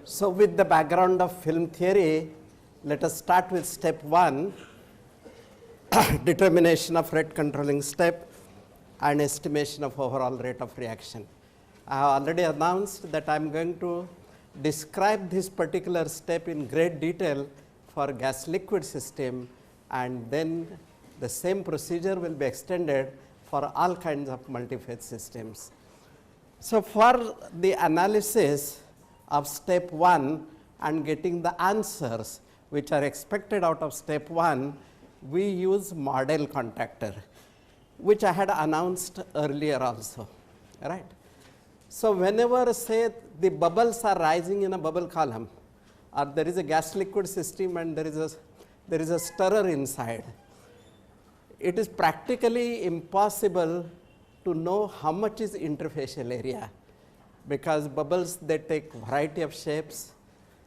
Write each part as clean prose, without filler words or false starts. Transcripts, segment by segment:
So, with the background of film theory, let us start with step 1, determination of rate controlling step and estimation of overall rate of reaction. I have already announced that I am going to describe this particular step in great detail for gas liquid system, and then the same procedure will be extended for all kinds of multi-phase systems. So, for the analysis of step 1 and getting the answers which are expected out of step 1, we use model contactor, which I had announced earlier also, right. So, whenever say the bubbles are rising in a bubble column, or there is a gas liquid system and there is a stirrer inside, it is practically impossible to know how much is interfacial area, because bubbles, they take variety of shapes.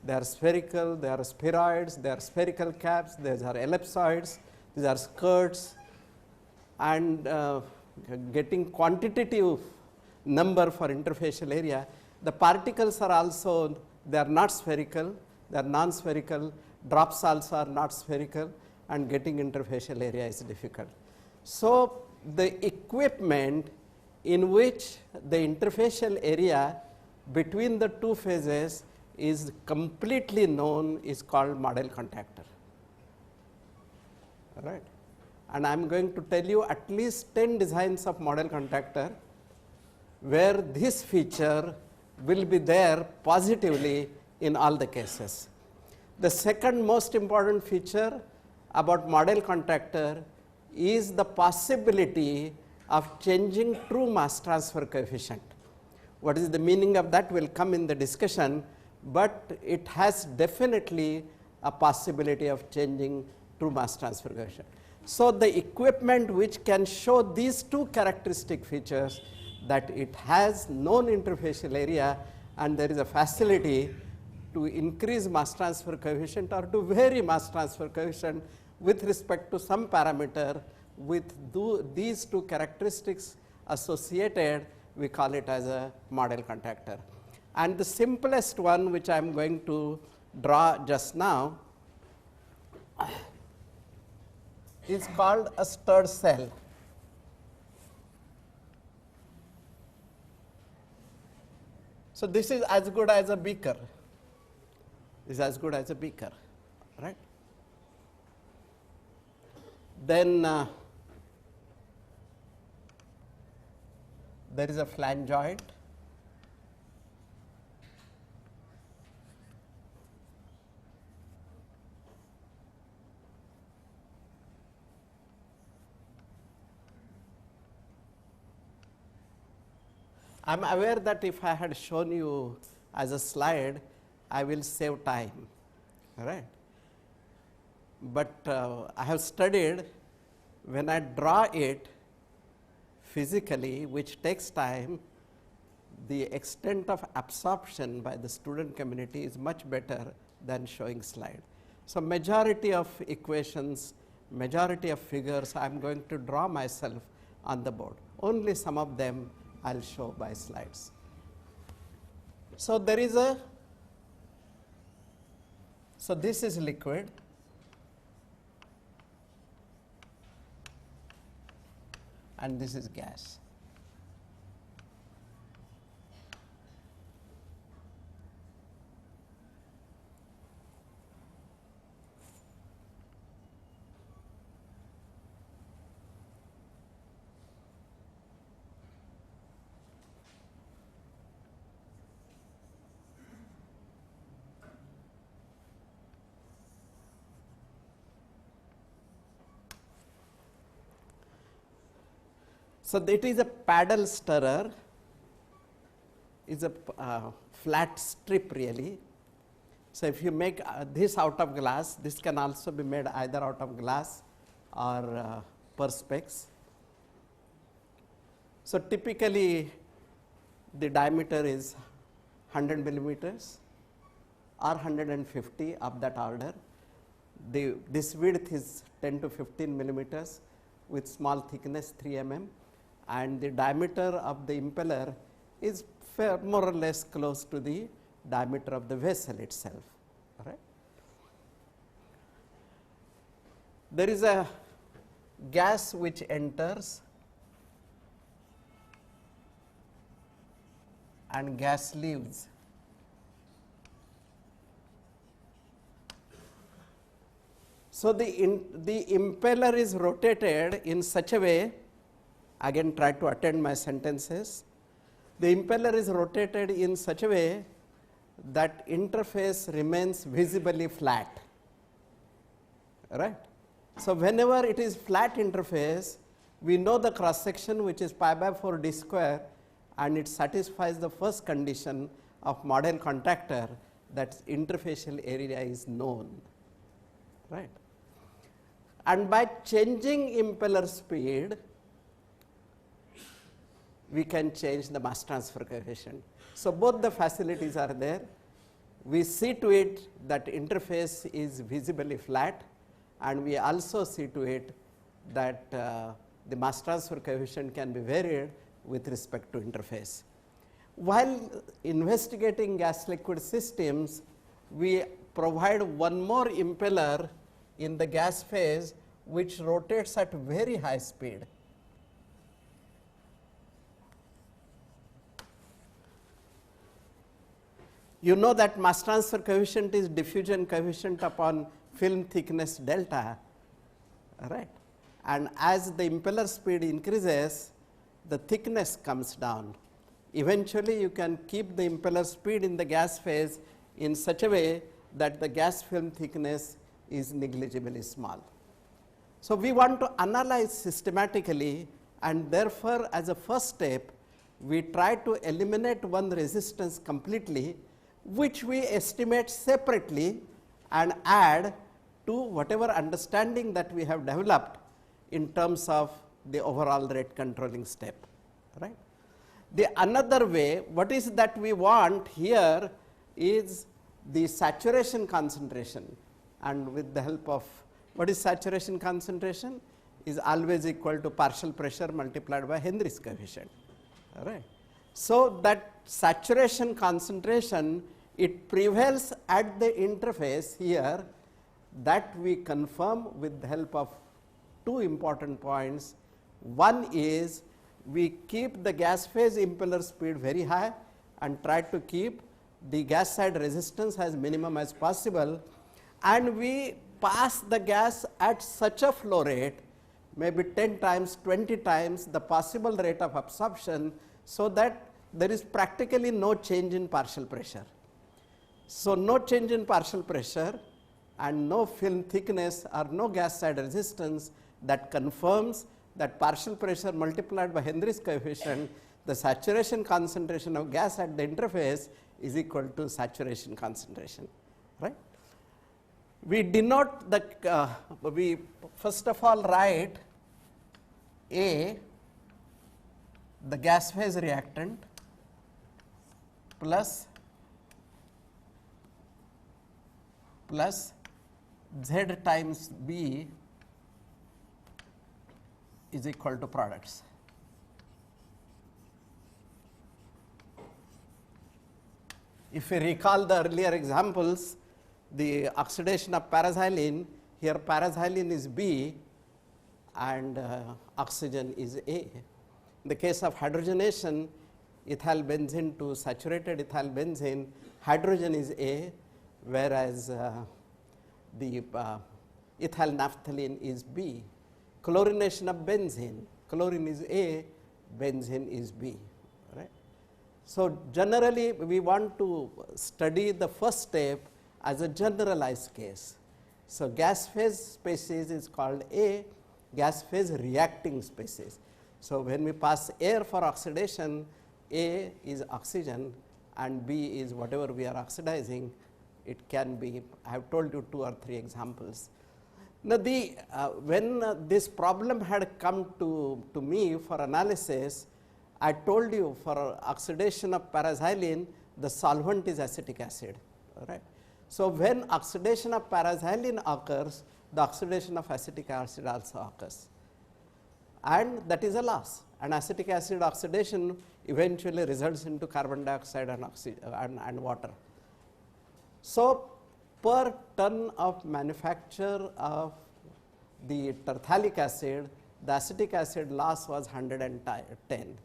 They are spherical, they are spheroids, they are spherical caps, these are ellipsoids, these are skirts, and getting quantitative number for interfacial area. The particles are also, they are not spherical, they are non-spherical, drops also are not spherical, and getting interfacial area is difficult. So, the equipment in which the interfacial area between the two phases is completely known is called model contactor, right. And I am going to tell you at least 10 designs of model contactor where this feature will be there positively in all the cases. The second most important feature about model contactor is the possibility of changing true mass transfer coefficient. What is the meaning of that will come in the discussion, but it has definitely a possibility of changing true mass transfer coefficient. So, the equipment which can show these two characteristic features, that it has known interfacial area and there is a facility to increase mass transfer coefficient or to vary mass transfer coefficient with respect to some parameter with these two characteristics associated, we call it as a model contactor. And the simplest one which I am going to draw just now is called a stirred cell. So, this is as good as a beaker, is as good as a beaker, right. Then there is a flange-joint, I am aware that if I had shown you as a slide, I will save time, right. But I have studied when I draw it physically, which takes time, the extent of absorption by the student community is much better than showing slide. So, majority of equations, majority of figures I am going to draw myself on the board, only some of them I will show by slides. So, there is a, so this is liquid, and this is gas. So, it is a paddle stirrer, is a flat strip really. So, if you make this out of glass, this can also be made either out of glass or perspex. So, typically the diameter is 100 millimeters or 150 of that order. This width is 10 to 15 millimeters with small thickness 3 mm. And the diameter of the impeller is more or less close to the diameter of the vessel itself. All right. There is a gas which enters and gas leaves. So, the impeller is rotated in such a way, again try to attend my sentences. The impeller is rotated in such a way that interface remains visibly flat, right. So, whenever it is flat interface, we know the cross section which is pi by 4 d square, and it satisfies the first condition of model contactor, that interfacial area is known, right. And by changing impeller speed, we can change the mass transfer coefficient. So, both the facilities are there. We see to it that interface is visibly flat, and we also see to it that the mass transfer coefficient can be varied with respect to interface. While investigating gas liquid systems, we provide one more impeller in the gas phase which rotates at very high speed. You know that mass transfer coefficient is diffusion coefficient upon film thickness delta, right? And as the impeller speed increases, the thickness comes down. Eventually, you can keep the impeller speed in the gas phase in such a way that the gas film thickness is negligibly small. So, we want to analyze systematically, and therefore, as a first step, we try to eliminate one resistance completely, which we estimate separately and add to whatever understanding that we have developed in terms of the overall rate controlling step, right. The another way, what is that we want here is the saturation concentration, and with the help of what is saturation concentration is always equal to partial pressure multiplied by Henry's coefficient, all right. So, that saturation concentration, it prevails at the interface here, that we confirm with the help of two important points. One is we keep the gas phase impeller speed very high and try to keep the gas side resistance as minimum as possible, and we pass the gas at such a flow rate, maybe 10 times, 20 times the possible rate of absorption, so that there is practically no change in partial pressure. So, no change in partial pressure and no film thickness or no gas side resistance, that confirms that partial pressure multiplied by Henry's coefficient, the saturation concentration of gas at the interface is equal to saturation concentration, right. We denote the, we first of all write A, the gas phase reactant, plus Z times B is equal to products. If you recall the earlier examples, the oxidation of paraxylene, here paraxylene is B and oxygen is A. In the case of hydrogenation, ethyl benzene to saturated ethyl benzene, hydrogen is A, whereas the ethyl naphthalene is B. Chlorination of benzene, chlorine is A, benzene is B, right. So, generally we want to study the first step as a generalized case. So, gas phase species is called A, gas phase reacting species. So, when we pass air for oxidation, A is oxygen and B is whatever we are oxidizing. It can be, I have told you 2 or 3 examples. Now, when this problem had come to me for analysis, I told you for oxidation of paraxylene, the solvent is acetic acid, right. So, when oxidation of paraxylene occurs, the oxidation of acetic acid also occurs, and that is a loss, and acetic acid oxidation eventually results into carbon dioxide and water. So, per ton of manufacture of the terthalic acid, the acetic acid loss was 110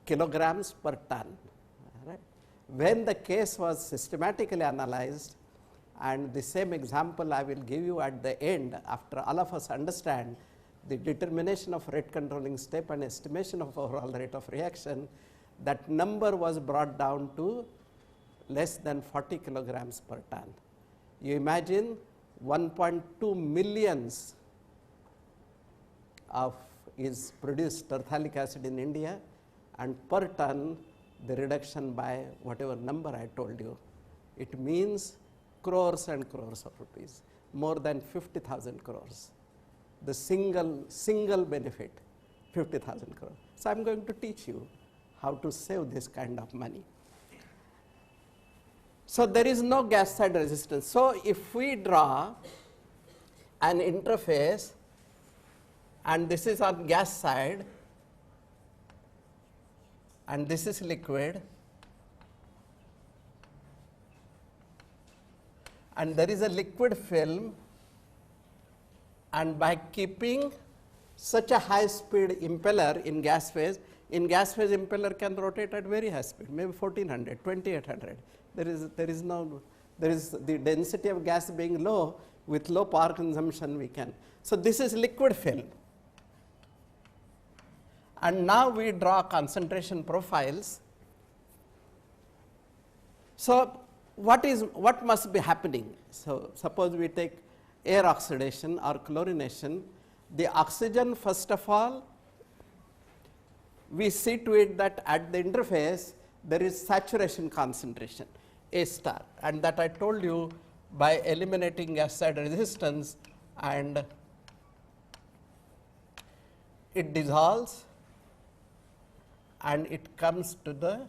kilograms per ton. Right. When the case was systematically analyzed, and the same example I will give you at the end after all of us understand the determination of rate controlling step and estimation of overall rate of reaction, that number was brought down to less than 40 kilograms per ton. You imagine 1.2 millions of is produced terthalic acid in India, and per ton the reduction by whatever number I told you, it means crores and crores of rupees, more than 50,000 crores. The single benefit, 50,000 crores. So, I am going to teach you how to save this kind of money. So, there is no gas side resistance. So, if we draw an interface and this is on gas side and this is liquid, and there is a liquid film, and by keeping such a high speed impeller in gas phase impeller can rotate at very high speed, maybe 1400, 2800. There is the density of gas being low, with low power consumption we can. So, this is liquid film. And now we draw concentration profiles. So, what must be happening? So, suppose we take air oxidation or chlorination. The oxygen, first of all, we see to it that at the interface there is saturation concentration A star, and that I told you by eliminating gas side resistance, and it dissolves and it comes to the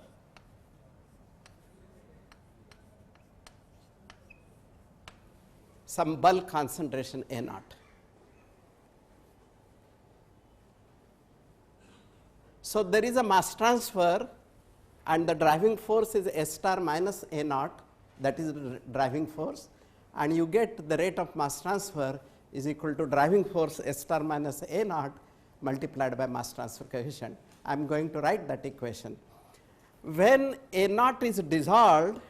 some bulk concentration A naught. So, there is a mass transfer and the driving force is S star minus A naught, that is driving force, and you get the rate of mass transfer is equal to driving force S star minus A naught multiplied by mass transfer coefficient. I am going to write that equation. When A naught is dissolved,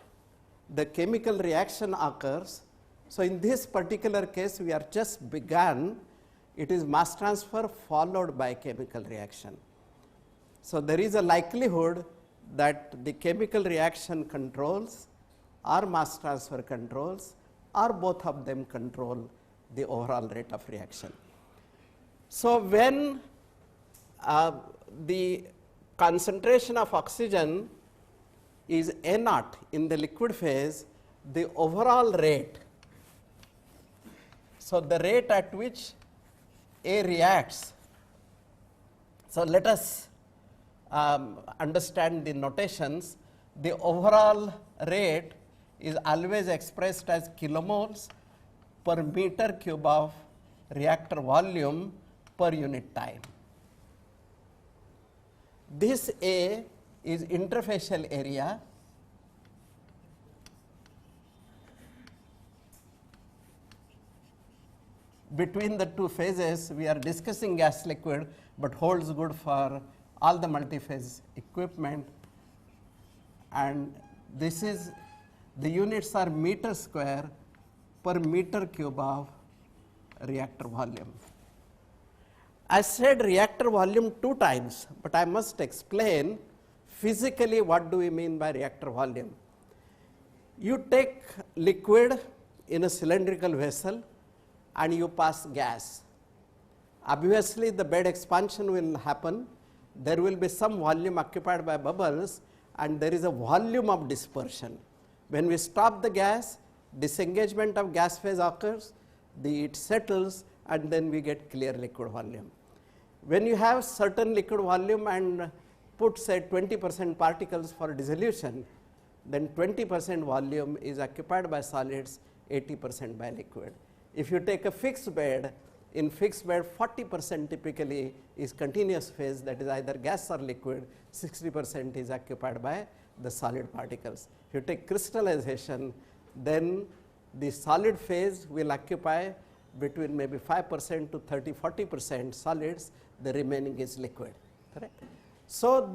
the chemical reaction occurs. So, in this particular case we are just begun, it is mass transfer followed by chemical reaction. So, there is a likelihood that the chemical reaction controls or mass transfer controls or both of them control the overall rate of reaction. So, when the concentration of oxygen is A naught in the liquid phase, the overall rate, so the rate at which A reacts. So, let us understand the notations. The overall rate is always expressed as kilomoles per meter cube of reactor volume per unit time. This A is interfacial area. Between the two phases, we are discussing gas liquid, but holds good for all the multi-phase equipment, and this is the units are meter square per meter cube of reactor volume. I said reactor volume 2 times, but I must explain physically what do we mean by reactor volume. You take liquid in a cylindrical vessel and you pass gas. Obviously, the bed expansion will happen. There will be some volume occupied by bubbles and there is a volume of dispersion. When we stop the gas, disengagement of gas phase occurs, it settles, and then we get clear liquid volume. When you have certain liquid volume and put say 20% particles for dissolution, then 20% volume is occupied by solids, 80% by liquid. If you take a fixed bed, in fixed bed 40% typically is continuous phase, that is either gas or liquid, 60% is occupied by the solid particles. If you take crystallization, then the solid phase will occupy between maybe 5% to 30-40% solids, the remaining is liquid, correct. So,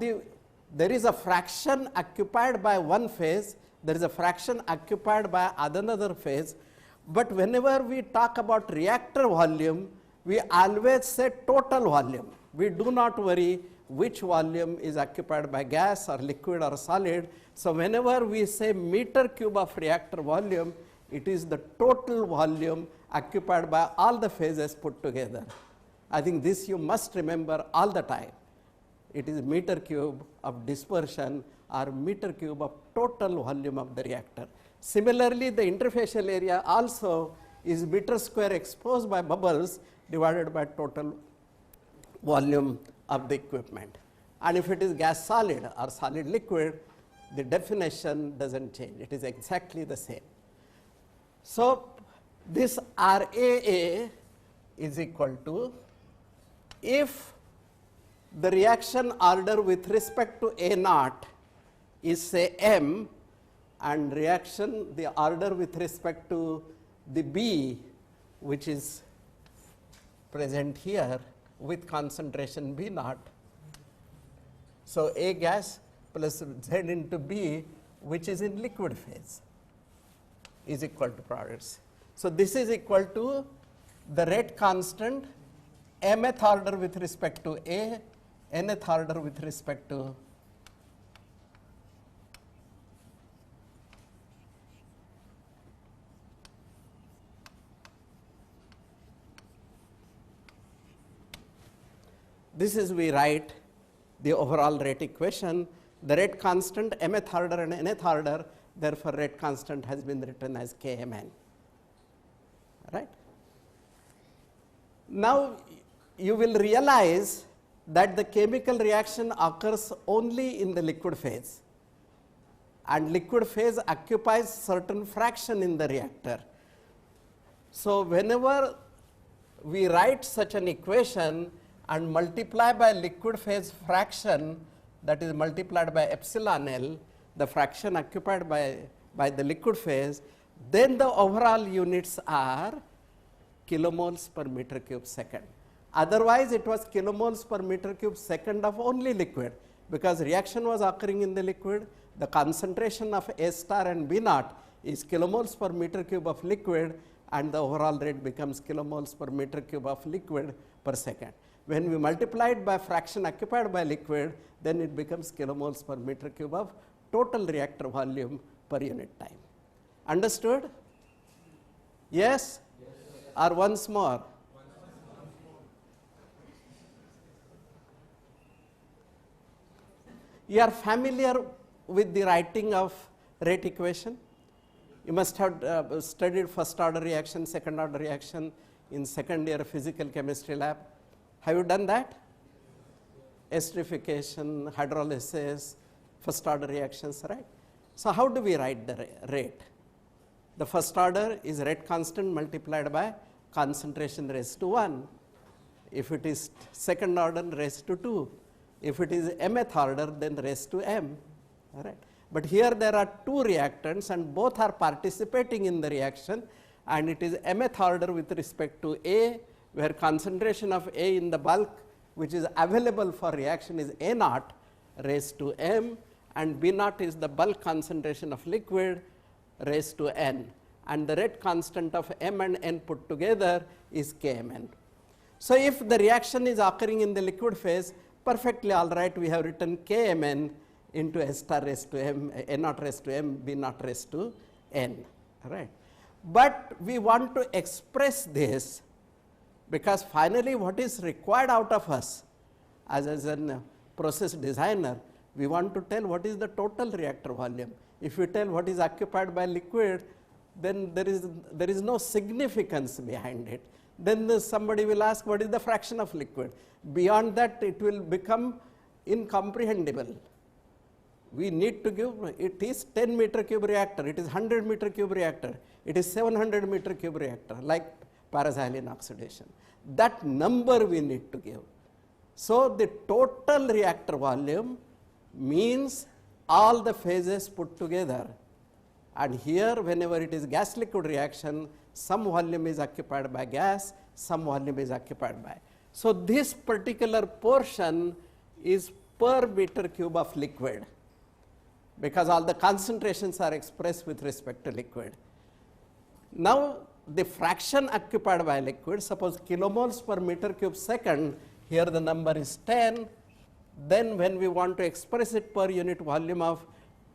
there is a fraction occupied by one phase, there is a fraction occupied by another phase, but whenever we talk about reactor volume, we always say total volume. We do not worry which volume is occupied by gas or liquid or solid. So, whenever we say meter cube of reactor volume, it is the total volume occupied by all the phases put together. I think this you must remember all the time. It is meter cube of dispersion or meter cube of total volume of the reactor. Similarly, the interfacial area also is meter square exposed by bubbles divided by total volume of the equipment. And if it is gas solid or solid liquid, the definition does not change, it is exactly the same. So, this RAA is equal to, if the reaction order with respect to A naught is say M, and reaction the order with respect to the B, which is present here with concentration B naught. So, A gas plus Z into B, which is in liquid phase, is equal to products. So, this is equal to the rate constant mth order with respect to A, nth order with respect to this is we write the overall rate equation. The rate constant mth order and nth order, therefore, rate constant has been written as Kmn. Right. Now, you will realize that the chemical reaction occurs only in the liquid phase, and liquid phase occupies certain fraction in the reactor. So, whenever we write such an equation and multiply by liquid phase fraction, that is multiplied by epsilon L, the fraction occupied by the liquid phase, then the overall units are kilomoles per meter cube second. Otherwise, it was kilomoles per meter cube second of only liquid, because reaction was occurring in the liquid. The concentration of A star and B naught is kilomoles per meter cube of liquid, and the overall rate becomes kilomoles per meter cube of liquid per second. When we multiply it by fraction occupied by liquid, then it becomes kilomoles per meter cube of total reactor volume per unit time. Understood? Yes? Or once more? You are familiar with the writing of rate equation? You must have studied first order reaction, second order reaction in second year physical chemistry lab. Have you done that? Esterification, hydrolysis, first order reactions, right? So, how do we write the rate? The first order is rate constant multiplied by concentration raised to 1. If it is second order, raised to 2. If it is mth order, then raised to m. All right. But here there are two reactants and both are participating in the reaction, and it is mth order with respect to A, where concentration of A in the bulk which is available for reaction is A naught raised to m, and B naught is the bulk concentration of liquid raised to n, and the rate constant of m and n put together is Kmn. So, if the reaction is occurring in the liquid phase, perfectly all right, we have written Kmn into S star raised to m, A naught raised to m, B naught raised to n, right. But we want to express this, because finally what is required out of us as a process designer, we want to tell what is the total reactor volume. If we tell what is occupied by liquid, then there is no significance behind it. Then somebody will ask what is the fraction of liquid. Beyond that, it will become incomprehensible. We need to give, it is 10 meter cube reactor, it is 100 meter cube reactor, it is 700 meter cube reactor, like paraxylene oxidation. That number we need to give. So, the total reactor volume means all the phases put together, And here whenever it is gas liquid reaction, some volume is occupied by gas, some volume is occupied by. So, this particular portion is per meter cube of liquid, because all the concentrations are expressed with respect to liquid. Now, the fraction occupied by liquid, suppose kilomoles per meter cube second, here the number is 10. Then when we want to express it per unit volume of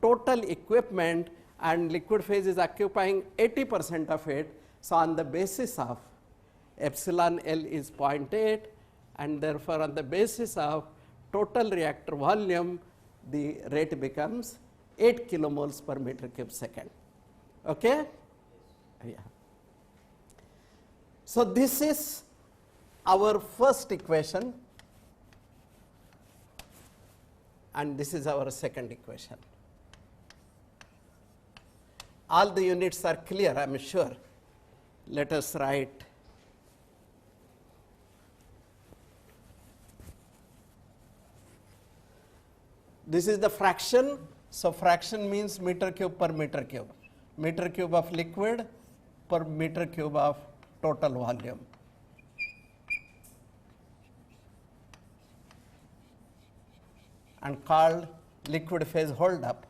total equipment, and liquid phase is occupying 80% of it. So, on the basis of epsilon L is 0.8, and therefore, on the basis of total reactor volume, the rate becomes 8 kilomoles per meter cube second. Okay? Yeah. So, this is our first equation, and this is our second equation. All the units are clear, I am sure. Let us write this is the fraction. So, fraction means meter cube per meter cube. Meter cube of liquid per meter cube of total volume. And called liquid phase hold up.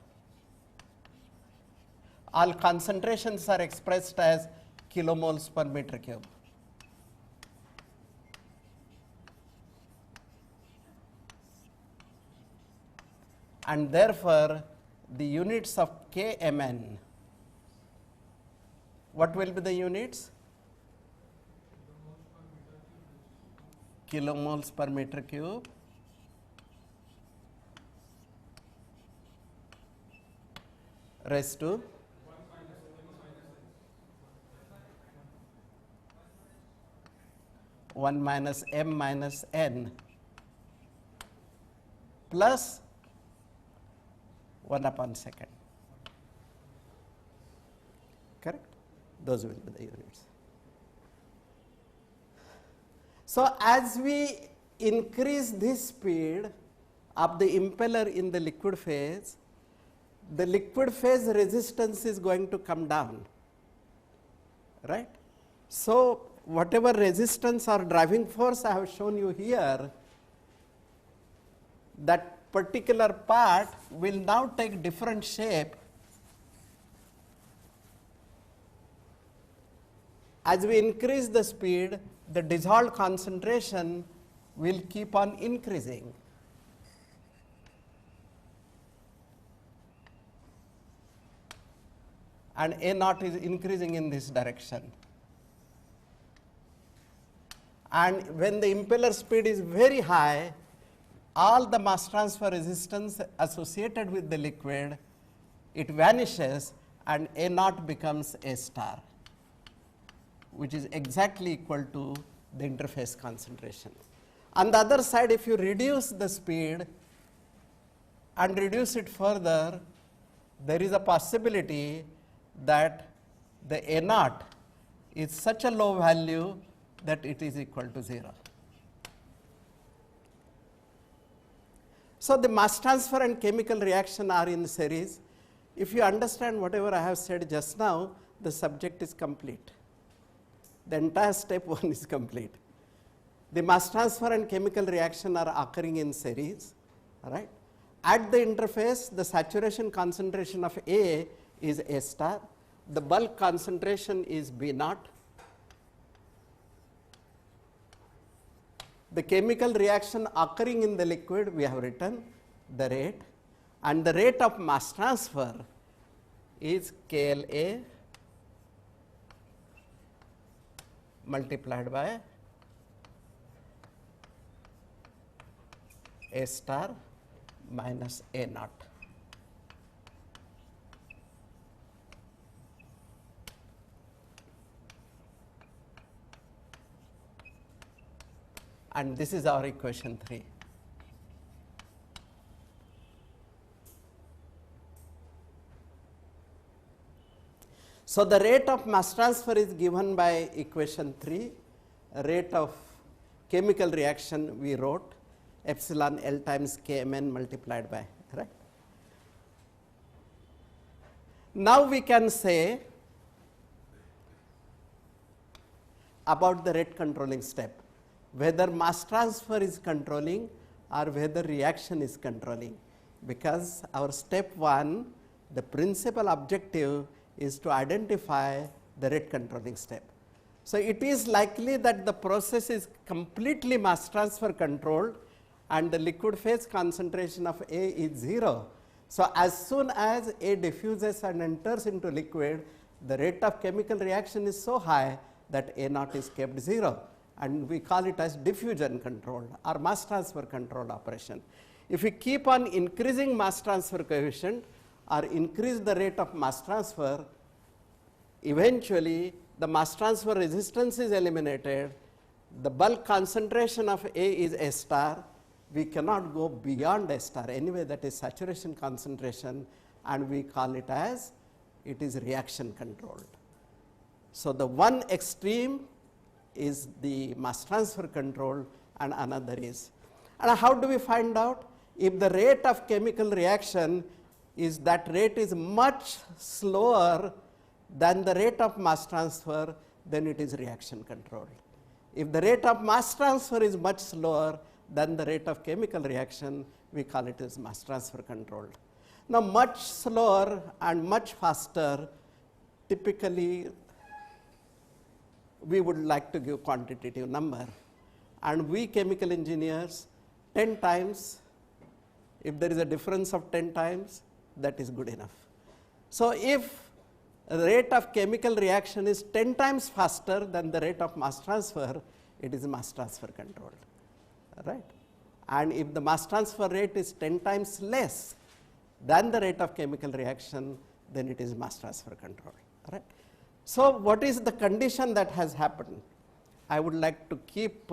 All concentrations are expressed as kilomoles per meter cube. And therefore, the units of Kmn, what will be the units? Kilomoles per meter cube raised to 1 minus m minus n plus 1 upon second. Correct? Those will be the units. So, as we increase this speed of the impeller in the liquid phase, the liquid phase resistance is going to come down, right. So, whatever resistance or driving force I have shown you here, that particular part will now take different shape as we increase the speed. The dissolved concentration will keep on increasing. And A naught is increasing in this direction. And when the impeller speed is very high, all the mass transfer resistance associated with the liquid, it vanishes and A naught becomes A star, which is exactly equal to the interface concentration. On the other side, if you reduce the speed and reduce it further, there is a possibility that the A naught is such a low value that it is equal to 0. So, the mass transfer and chemical reaction are in series. If you understand whatever I have said just now, the subject is complete. The entire step 1 is complete. The mass transfer and chemical reaction are occurring in series, right. At the interface, the saturation concentration of A is A star, the bulk concentration is B naught. The chemical reaction occurring in the liquid, we have written the rate, and the rate of mass transfer is KLA multiplied by A star minus A naught. And this is our equation 3. So, the rate of mass transfer is given by equation 3, rate of chemical reaction we wrote epsilon L times Kmn multiplied by, right. Now we can say about the rate controlling step, whether mass transfer is controlling or whether reaction is controlling, because our step 1, the principal objective is to identify the rate controlling step. So, it is likely that the process is completely mass transfer controlled and the liquid phase concentration of A is 0. So, as soon as A diffuses and enters into liquid, the rate of chemical reaction is so high that A naught is kept 0, and we call it as diffusion controlled or mass transfer controlled operation. If we keep on increasing mass transfer coefficient or increase the rate of mass transfer, eventually the mass transfer resistance is eliminated, the bulk concentration of A is A star, we cannot go beyond A star, anyway that is saturation concentration, and we call it as it is reaction controlled. So, the one extreme is the mass transfer control and another is. And how do we find out? If the rate of chemical reaction is that rate is much slower than the rate of mass transfer, then it is reaction controlled. If the rate of mass transfer is much slower than the rate of chemical reaction, we call it as mass transfer controlled. Now, much slower and much faster, typically we would like to give quantitative number, and we chemical engineers 10 times, if there is a difference of 10 times, that is good enough. So, if the rate of chemical reaction is 10 times faster than the rate of mass transfer, it is mass transfer controlled, right? And if the mass transfer rate is 10 times less than the rate of chemical reaction, then it is mass transfer controlled, right? So, what is the condition that has happened? I would like to keep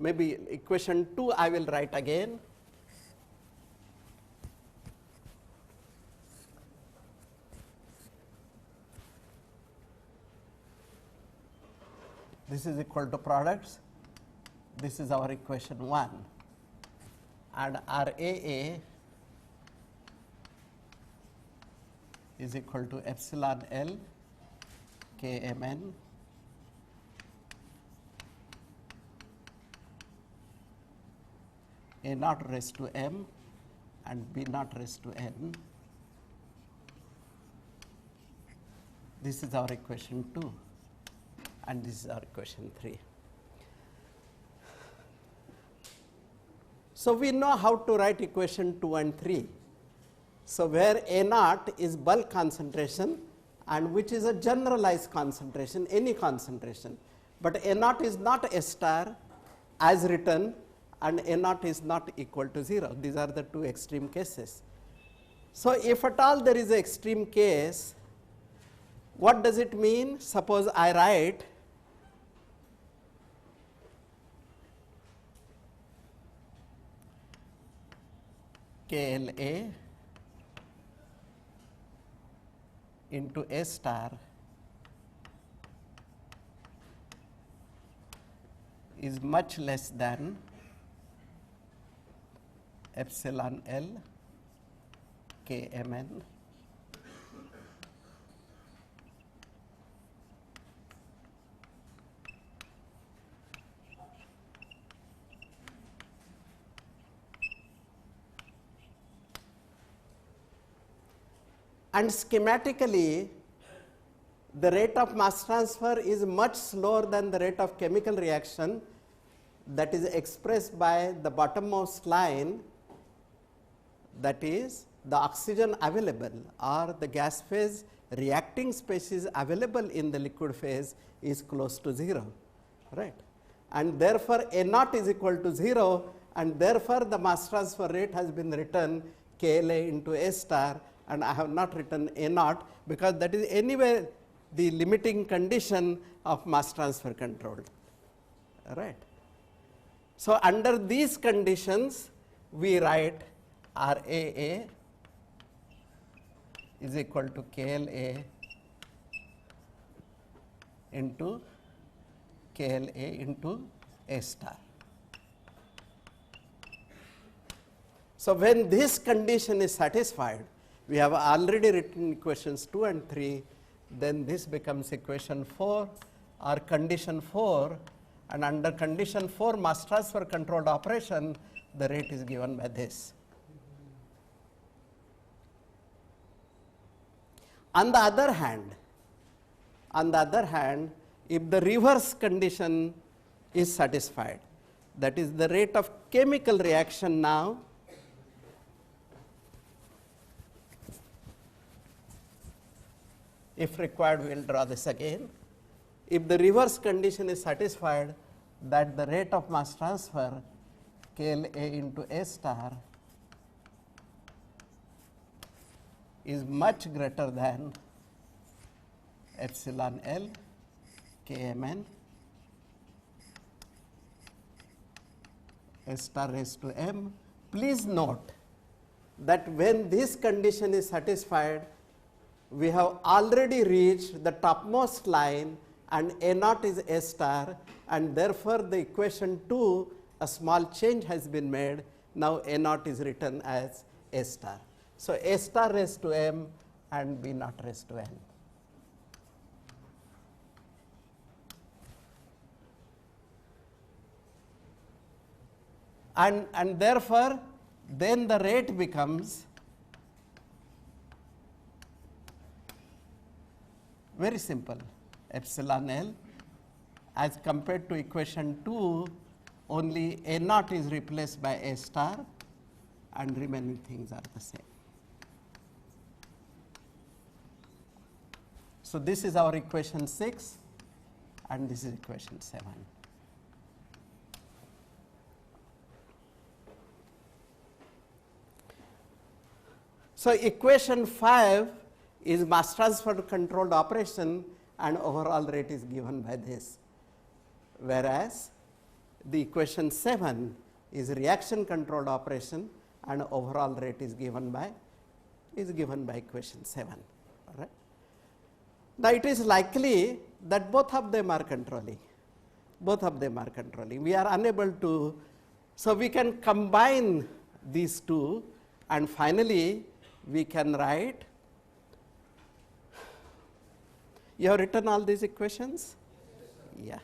maybe equation 2 I will write again. This is equal to products, this is our equation 1, and RAA is equal to epsilon L Kmn A naught raised to m and B naught raised to n. This is our equation 2 and this is our equation 3. So, we know how to write equation 2 and 3. So, where A naught is bulk concentration and which is a generalized concentration, any concentration, but A naught is not A star as written and A naught is not equal to 0. These are the two extreme cases. So, if at all there is an extreme case, what does it mean? Suppose I write KLA into A star is much less than epsilon L Kmn and schematically the rate of mass transfer is much slower than the rate of chemical reaction, that is expressed by the bottommost line, that is the oxygen available or the gas phase reacting species available in the liquid phase is close to 0, right. And therefore, A naught is equal to 0 and therefore, the mass transfer rate has been written KLA into A star, and I have not written A naught because that is anyway the limiting condition of mass transfer control, right. So, under these conditions we write RAA is equal to KLA into A star. So, when this condition is satisfied, We have already written equations 2 and 3, then this becomes equation 4 or condition 4, and under condition 4 mass transfer controlled operation, the rate is given by this. On the other hand, if the reverse condition is satisfied, that is the rate of chemical reaction now if required, we will draw this again. If the reverse condition is satisfied, that the rate of mass transfer KLA into A star is much greater than epsilon L Kmn A star raised to m. Please note that when this condition is satisfied, we have already reached the topmost line and A naught is A star, and therefore, the equation 2, a small change has been made. Now, A naught is written as A star. So, A star raised to m and B naught raised to n. And therefore, then the rate becomes very simple, epsilon L as compared to equation 2, only A naught is replaced by A star and remaining things are the same. So, this is our equation 6 and this is equation 7. So, equation 5 is mass transfer controlled operation and overall rate is given by this, whereas the equation 7 is reaction controlled operation and overall rate is given by equation 7. All right. Now, it is likely that both of them are controlling. We are unable to, so we can combine these two and finally, we can write, you have written all these equations? Yeah.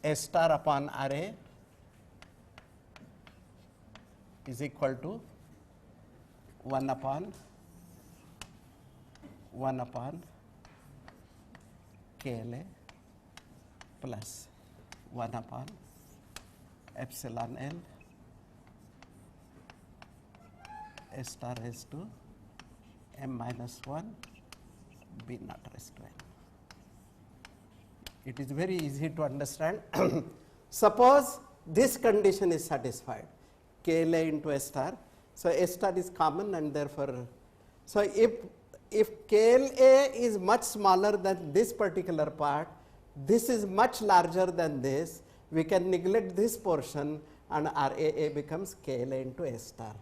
A star upon RA is equal to 1 upon KLA plus 1 upon epsilon L A star raised to m minus 1 B naught raised to n. It is very easy to understand. Suppose this condition is satisfied, KLA into A star. So, A star is common and therefore, so if KLA is much smaller than this particular part, this is much larger than this, we can neglect this portion and RAA becomes KLA into A star.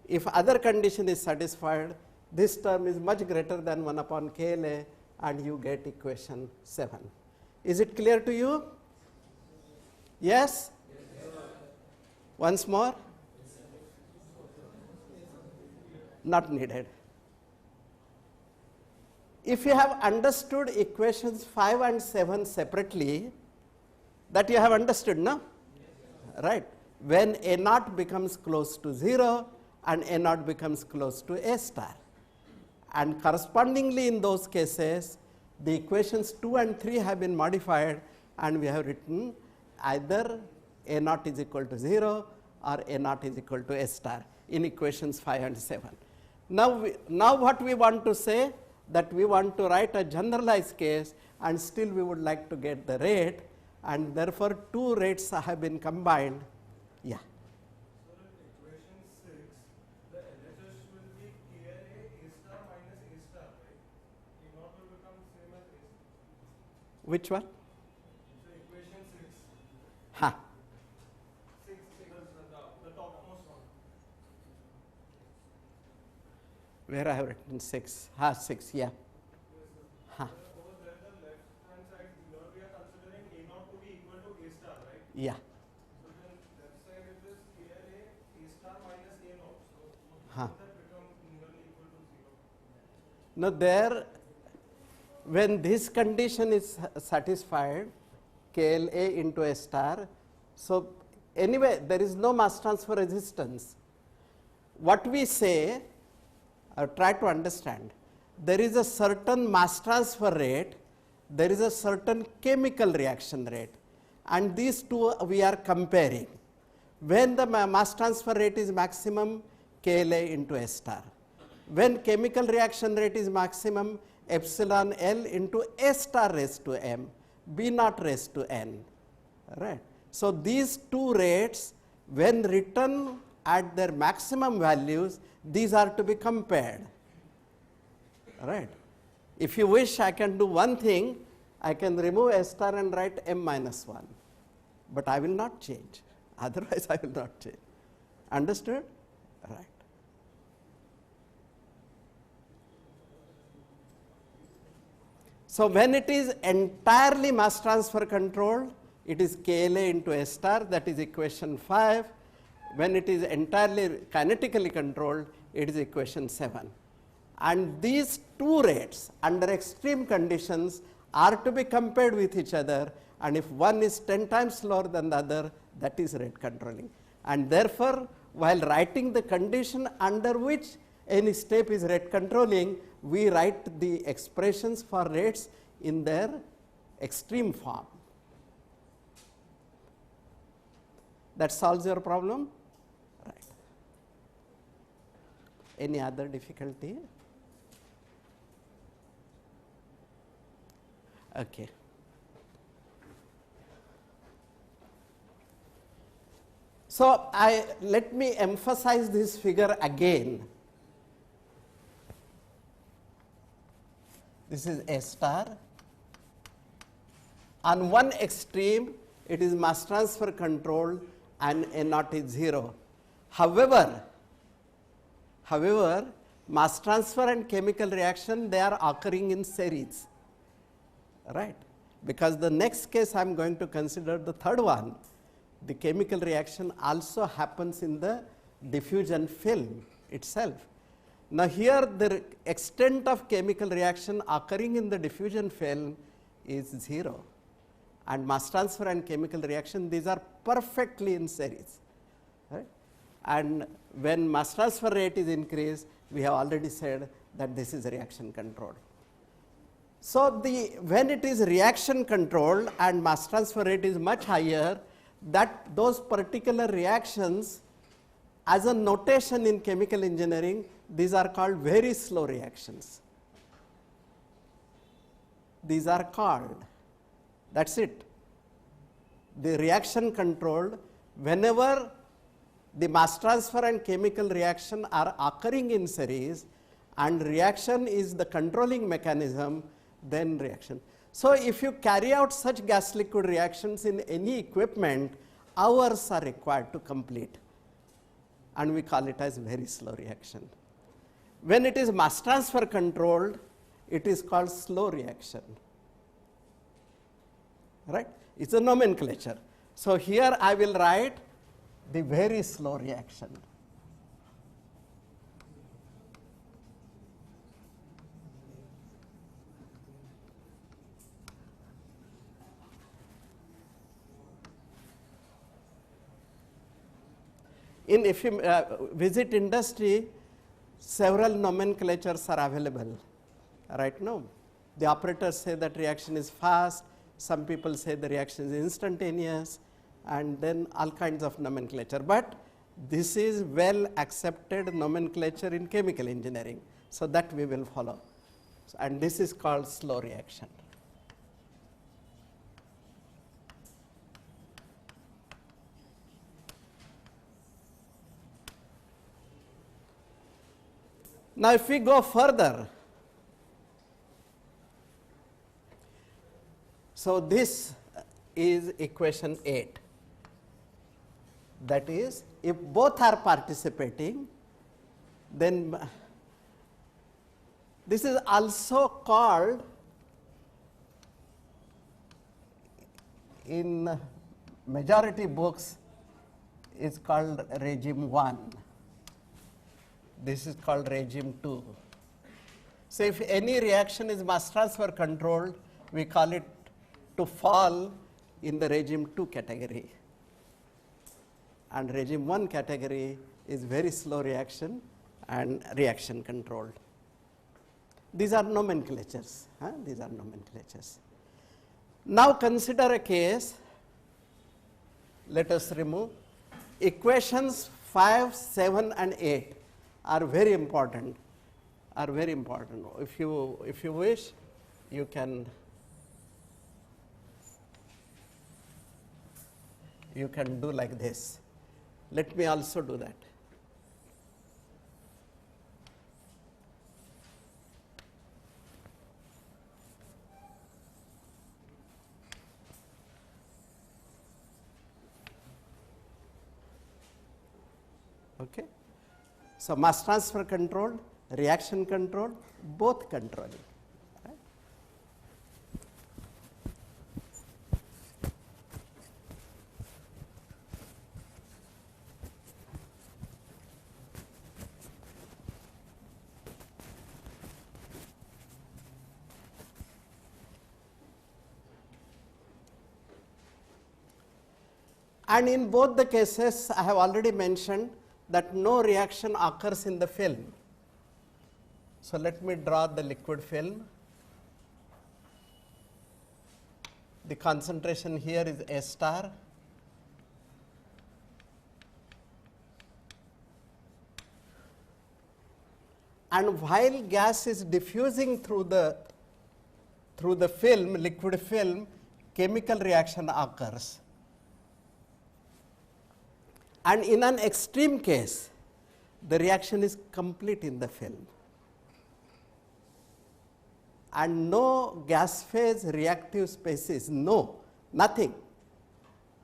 If other condition is satisfied, this term is much greater than 1 upon KLA and you get equation 7. Is it clear to you? Yes? Once more? Not needed. If you have understood equations 5 and 7 separately, that you have understood, no? Right. When A naught becomes close to 0 and A naught becomes close to A star. And correspondingly in those cases, the equations 2 and 3 have been modified and we have written either A naught is equal to 0 or A naught is equal to A star in equations 5 and 7. Now what we want to say, that we want to write a generalized case and still we would like to get the rate, and therefore, two rates have been combined. Yeah. So, in equation 6, the LHS will be KLA A star minus A star, right? A naught will become same as A star. Which one? So, equation 6. Ha. 6 is the topmost one. Where I have written 6? Ha, 6, yeah. Huh. Over there, the left hand side, here we are considering A naught to be equal to A star, right? Yeah. So then left side it is KLA A star minus A naught. So Huh. both that become nearly equal to 0. Now there, when this condition is satisfied, KLA into A star, so anyway there is no mass transfer resistance. What we say, try to understand, there is a certain mass transfer rate, there is a certain chemical reaction rate, and these two we are comparing. When the mass transfer rate is maximum, KLA into A star. When chemical reaction rate is maximum, epsilon L into A star raised to M, B naught raised to N, right. So these two rates, when written at their maximum values, these are to be compared, right. If you wish, I can do one thing, I can remove A star and write M minus 1, but I will not change, otherwise I will not change. Understood? Right. So when it is entirely mass transfer controlled, it is KLA into A star, that is equation 5. When it is entirely kinetically controlled, it is equation 7. And these two rates under extreme conditions are to be compared with each other, and if one is 10 times slower than the other, that is rate controlling. And therefore, while writing the condition under which any step is rate controlling, we write the expressions for rates in their extreme form. That solves your problem? Right. Any other difficulty? Okay. So let me emphasize this figure again. This is A star. On one extreme, it is mass transfer controlled and A naught is 0. However, mass transfer and chemical reaction, they are occurring in series, right? Because the next case I am going to consider, the third one, the chemical reaction also happens in the diffusion film itself. Now here the extent of chemical reaction occurring in the diffusion film is 0, and mass transfer and chemical reaction, these are perfectly in series, right? And when mass transfer rate is increased, we have already said that this is reaction controlled. So when it is reaction controlled and mass transfer rate is much higher, that those particular reactions, as a notation in chemical engineering, these are called very slow reactions. These are called, that's it. The reaction controlled, whenever the mass transfer and chemical reaction are occurring in series and reaction is the controlling mechanism, then reaction. So if you carry out such gas liquid reactions in any equipment, hours are required to complete, and we call it as very slow reaction. When it is mass transfer controlled, it is called slow reaction, right? It's a nomenclature. So here I will write the very slow reaction. If you visit industry, several nomenclatures are available right now. The operators say that reaction is fast, some people say the reaction is instantaneous, and then all kinds of nomenclature. But this is well accepted nomenclature in chemical engineering, so that we will follow. And this is called slow reaction. Now, if we go further, so this is equation 8. That is, if both are participating, then this is also called in majority books is called regime 1. This is called regime 2. So if any reaction is mass transfer controlled, we call it to fall in the regime 2 category. And regime 1 category is very slow reaction and reaction controlled. These are nomenclatures. These are nomenclatures. Now consider a case. Let us remove. Equations 5, 7, and 8 are very important. If you wish, you can do like this. Let me also do that. Okay. So mass transfer controlled, reaction controlled, both controlling. Right? And in both the cases, I have already mentioned that no reaction occurs in the film. So let me draw the liquid film. The concentration here is A star. And while gas is diffusing through the film, liquid film, chemical reaction occurs. And in an extreme case, the reaction is complete in the film. And no gas phase reactive species, nothing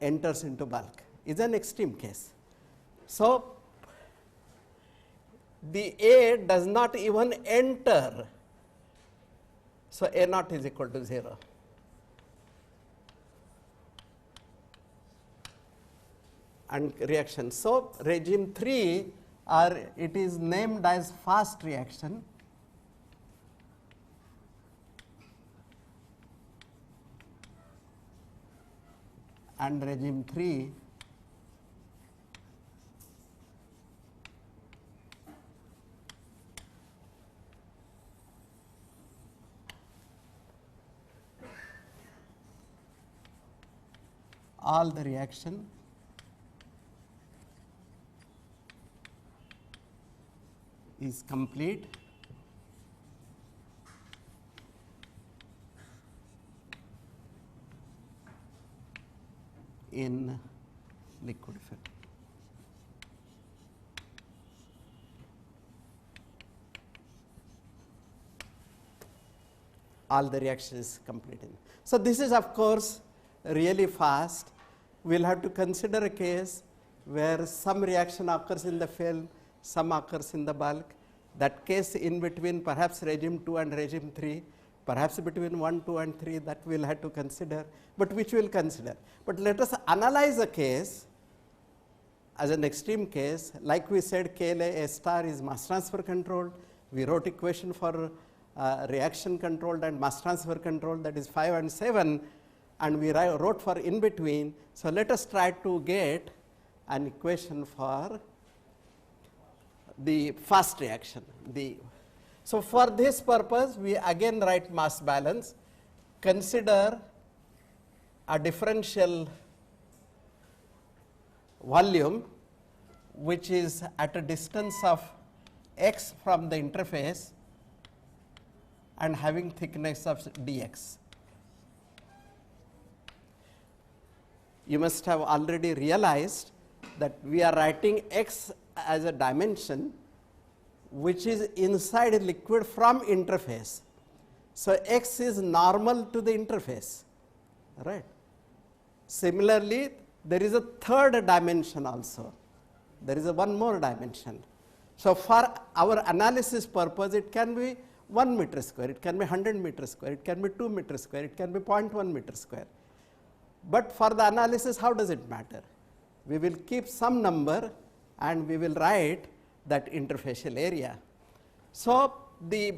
enters into bulk. It's an extreme case. So the A does not even enter. So A naught is equal to 0. And reaction. So regime 3, or it is named as fast reaction. And regime 3 all the reaction is complete in liquid film. All the reaction is complete. So this is of course really fast. We'll have to consider a case where some reaction occurs in the film, some occurs in the bulk. That case in between, perhaps regime 2 and regime 3, perhaps between 1, 2, and 3, that we'll have to consider, but which we'll consider. But let us analyze a case as an extreme case. Like we said, KLA A star is mass transfer controlled. We wrote equation for reaction controlled and mass transfer controlled, that is 5 and 7, and we wrote for in between. So let us try to get an equation for the fast reaction. So for this purpose, we again write mass balance. Consider a differential volume which is at a distance of x from the interface and having thickness of dx. You must have already realized that we are writing x as a dimension which is inside a liquid from interface. So x is normal to the interface, right? Similarly, there is a third dimension also. There is one more dimension. So for our analysis purpose, it can be 1 meter square, it can be 100 meter square, it can be 2 meter square, it can be 0.1 meter square. But for the analysis, how does it matter? We will keep some number and we will write that interfacial area. So, the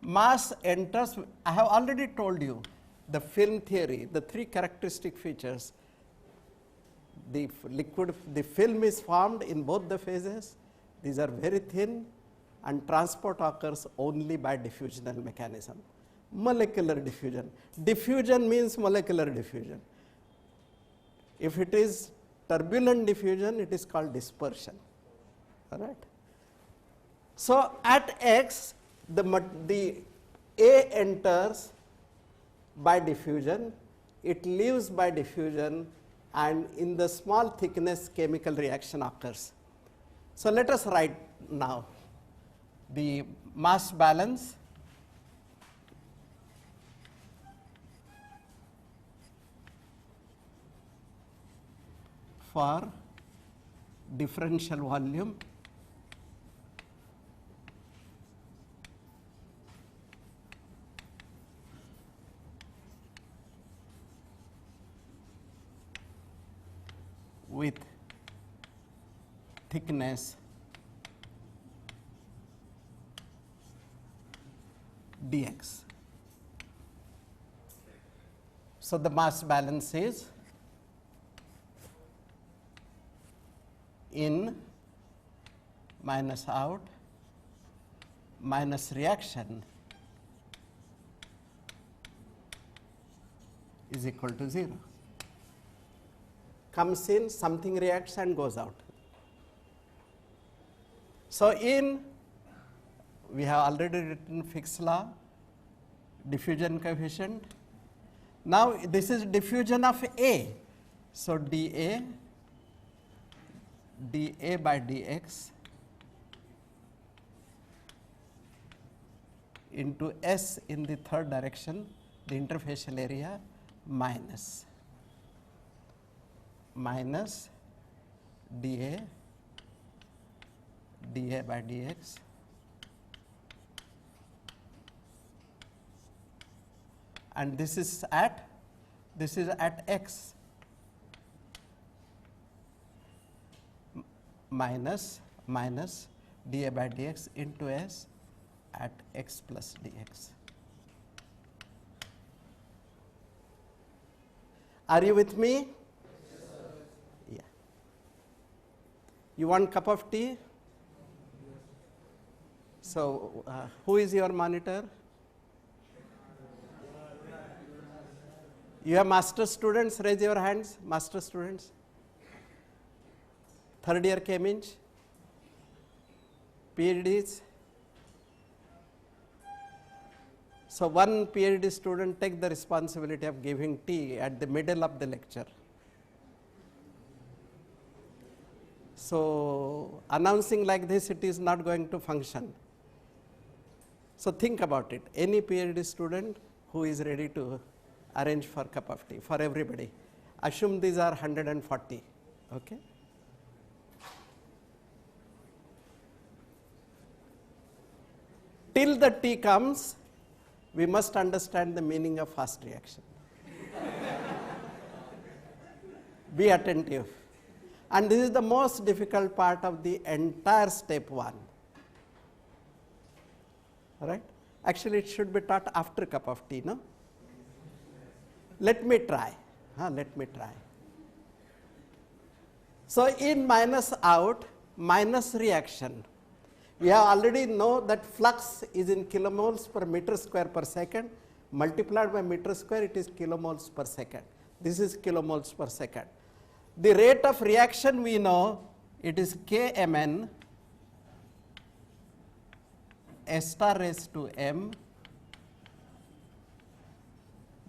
mass enters, I have already told you the film theory, the three characteristic features. The film is formed in both the phases. These are very thin, and transport occurs only by diffusional mechanism. Molecular diffusion. Diffusion means molecular diffusion. If it is turbulent diffusion, it is called dispersion. All right. So, at x, the A enters by diffusion, it leaves by diffusion, and in the small thickness chemical reaction occurs. So, let us write now the mass balance for differential volume with thickness dx. So, the mass balance is in minus out minus reaction is equal to 0. Comes in, something reacts and goes out. So, we have already written Fick's law, diffusion coefficient. Now, this is diffusion of A. So, dA by dx into S in the third direction, the interfacial area, minus dA by dx and this is at x minus dA by dx into S at x plus dx. Are you with me? Yes, sir. Yeah. You want cup of tea? So, who is your monitor? You have master students, raise your hands, master students. Third year Cambridge, PhDs. So, one PhD student take the responsibility of giving tea at the middle of the lecture. So, announcing like this, it is not going to function. So, think about it. Any PhD student who is ready to arrange for cup of tea for everybody. Assume these are 140. Okay. Till the tea comes, we must understand the meaning of fast reaction. Be attentive. And this is the most difficult part of the entire step 1. Right? Actually, it should be taught after cup of tea, no? Let me try. Let me try. So, in minus out, minus reaction. We have already know that flux is in kilomoles per meter square per second, multiplied by meter square, it is kilomoles per second. This is kilomoles per second. The rate of reaction we know, it is Kmn S star raised to m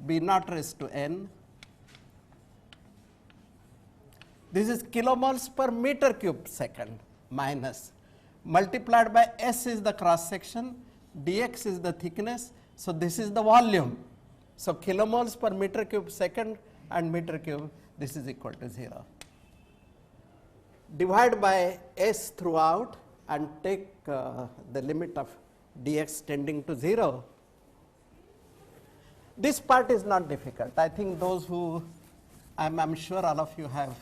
B naught raised to n. This is kilomoles per meter cube second minus multiplied by S is the cross section, dx is the thickness. So, this is the volume. So, kilomoles per meter cube second and meter cube, this is equal to 0. Divide by S throughout and take the limit of dx tending to 0. This part is not difficult. I think those who, I'm sure all of you have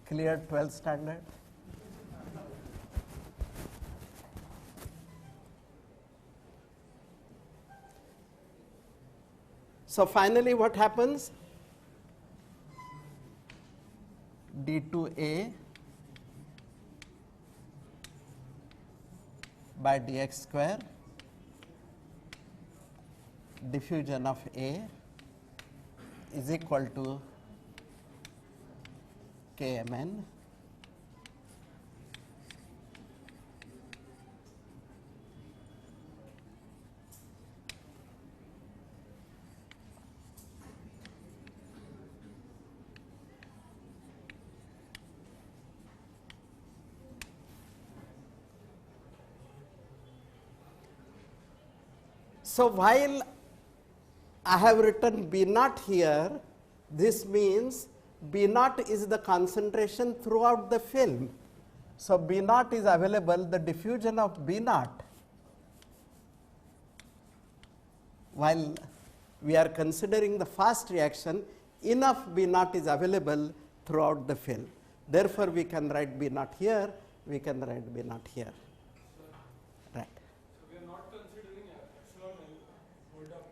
cleared 12th standard. So finally what happens? d2a by dx square diffusion of A is equal to Kmn So while I have written B naught here, this means B naught is the concentration throughout the film. So B naught is available, the diffusion of B naught, while we are considering the fast reaction, enough B naught is available throughout the film. Therefore, we can write B naught here, we can write B naught here. Right. So we are not considering epsilon hold up.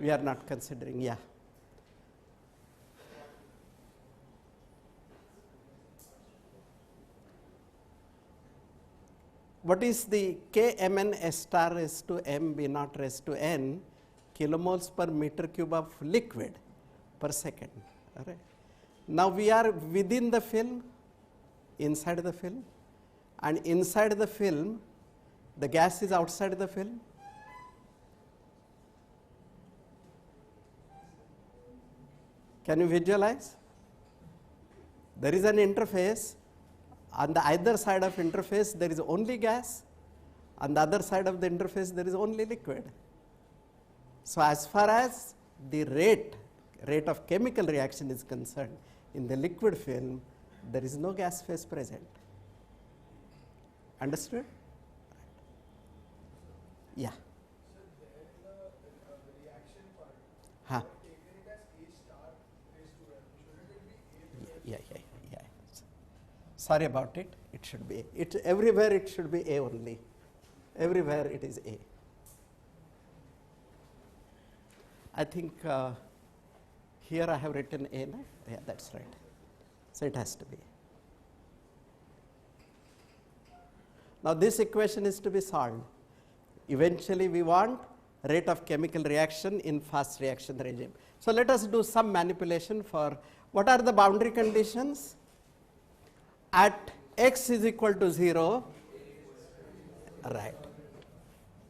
We are not considering, yeah. What is the Kmn S star raised to m B naught raised to n kilomoles per meter cube of liquid per second? All right. Now we are within the film, inside the film, and inside the film, the gas is outside the film. Can you visualize? There is an interface. On the either side of interface, there is only gas. On the other side of the interface, there is only liquid. So as far as the rate of chemical reaction is concerned, in the liquid film, there is no gas phase present. Understood? Yeah. So there the reaction part. Huh. Taken it as A star raised to M. Shouldn't it be A? Yeah. Sorry about it. It should be A. Everywhere it should be A only. Everywhere it is A. I think here I have written A. No? Yeah, that's right. So it has to be. Now this equation is to be solved. Eventually we want rate of chemical reaction in fast reaction regime. So let us do some manipulation for what are the boundary conditions? At x is equal to 0, right.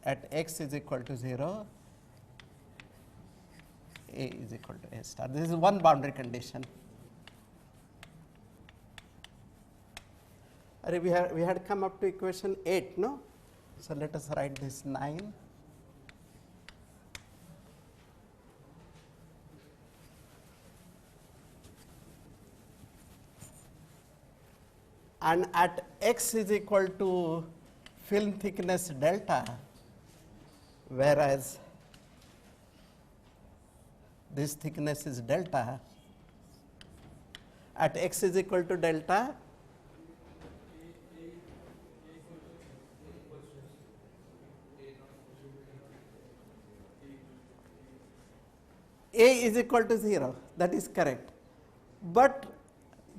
At x is equal to 0, A is equal to A star. This is one boundary condition. We had come up to equation 8, no? So let us write this 9. And at x is equal to film thickness delta, whereas this thickness is delta, at x is equal to delta, A is equal to 0, that is correct. But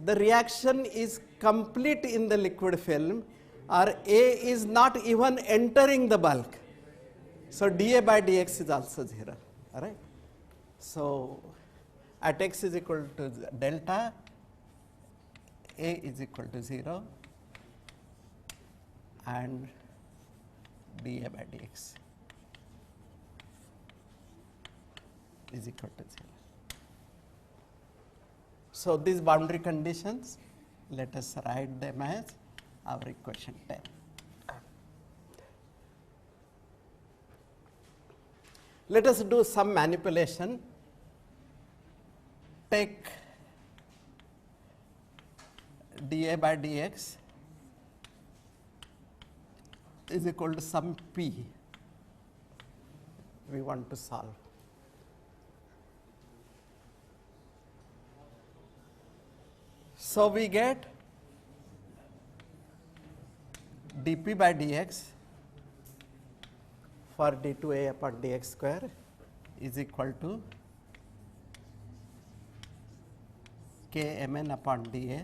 the reaction is complete in the liquid film, or A is not even entering the bulk. So dA by dx is also 0, all right. So at x is equal to delta, A is equal to 0, and dA by dx is equal to 0. So these boundary conditions, let us write them as our equation 10. Let us do some manipulation. Take dA by dx is equal to some p we want to solve. So we get dp by dx for d2a upon dx square is equal to kmn upon dA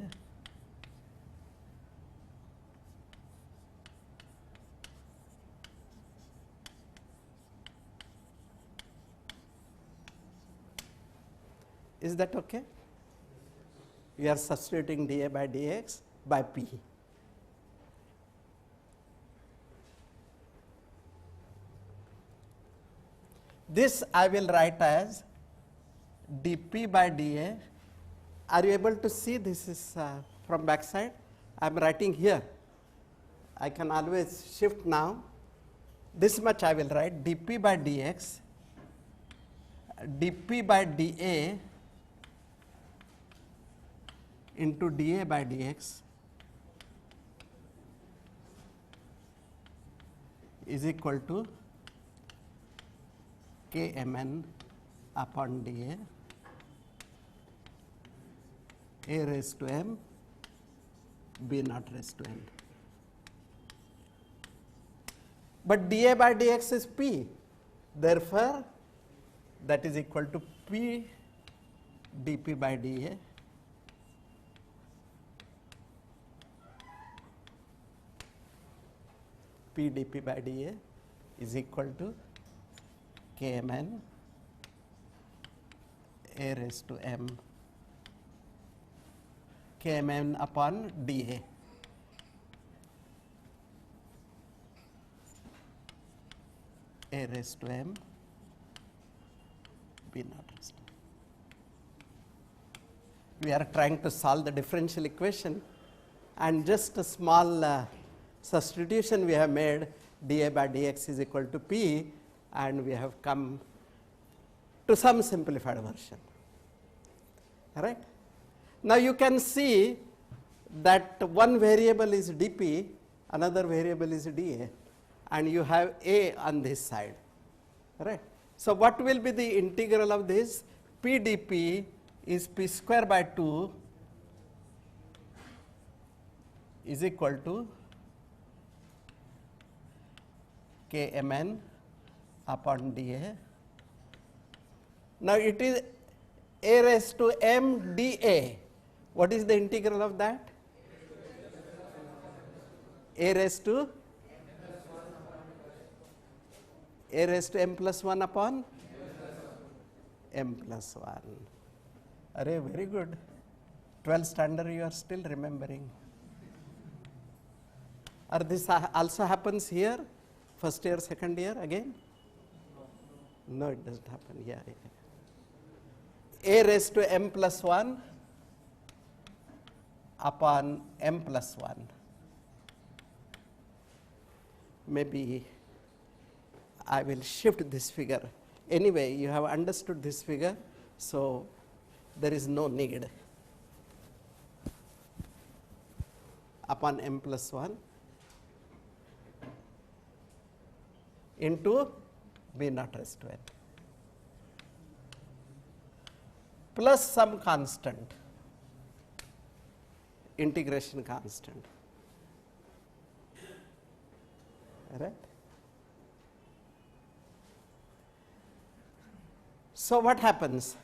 Is that okay? We are substituting dA by dx by p. This I will write as dp by dA. Are you able to see this is from backside? I am writing here. I can always shift now. This much I will write dp by dx, dp by dA into dA by dx is equal to kmn upon dA a raised to m b naught raised to n. But dA by dx is p, therefore, that is equal to p dp by dA p dp by dA is equal to kmn a raised to m kmn upon dA. A raised to m b naught raised to. We are trying to solve the differential equation, and just a small substitution we have made, dA by dx is equal to p, and we have come to some simplified version. All right. Now you can see that one variable is dp, another variable is dA, and you have a on this side. All right. So what will be the integral of this? P dp is p square by 2 is equal to kmn upon dA. Now it is a raised to m dA. What is the integral of that? A raised to m plus 1 upon m plus 1. Array, very good. 12th standard you are still remembering. Or this also happens here, first year, second year again? No, it doesn't happen. Yeah. A raised to m plus 1 upon m plus 1. Maybe I will shift this figure. Anyway, you have understood this figure, so there is no need. Upon m plus 1 into b naught raised to n plus some constant, integration constant. Right? So what happens?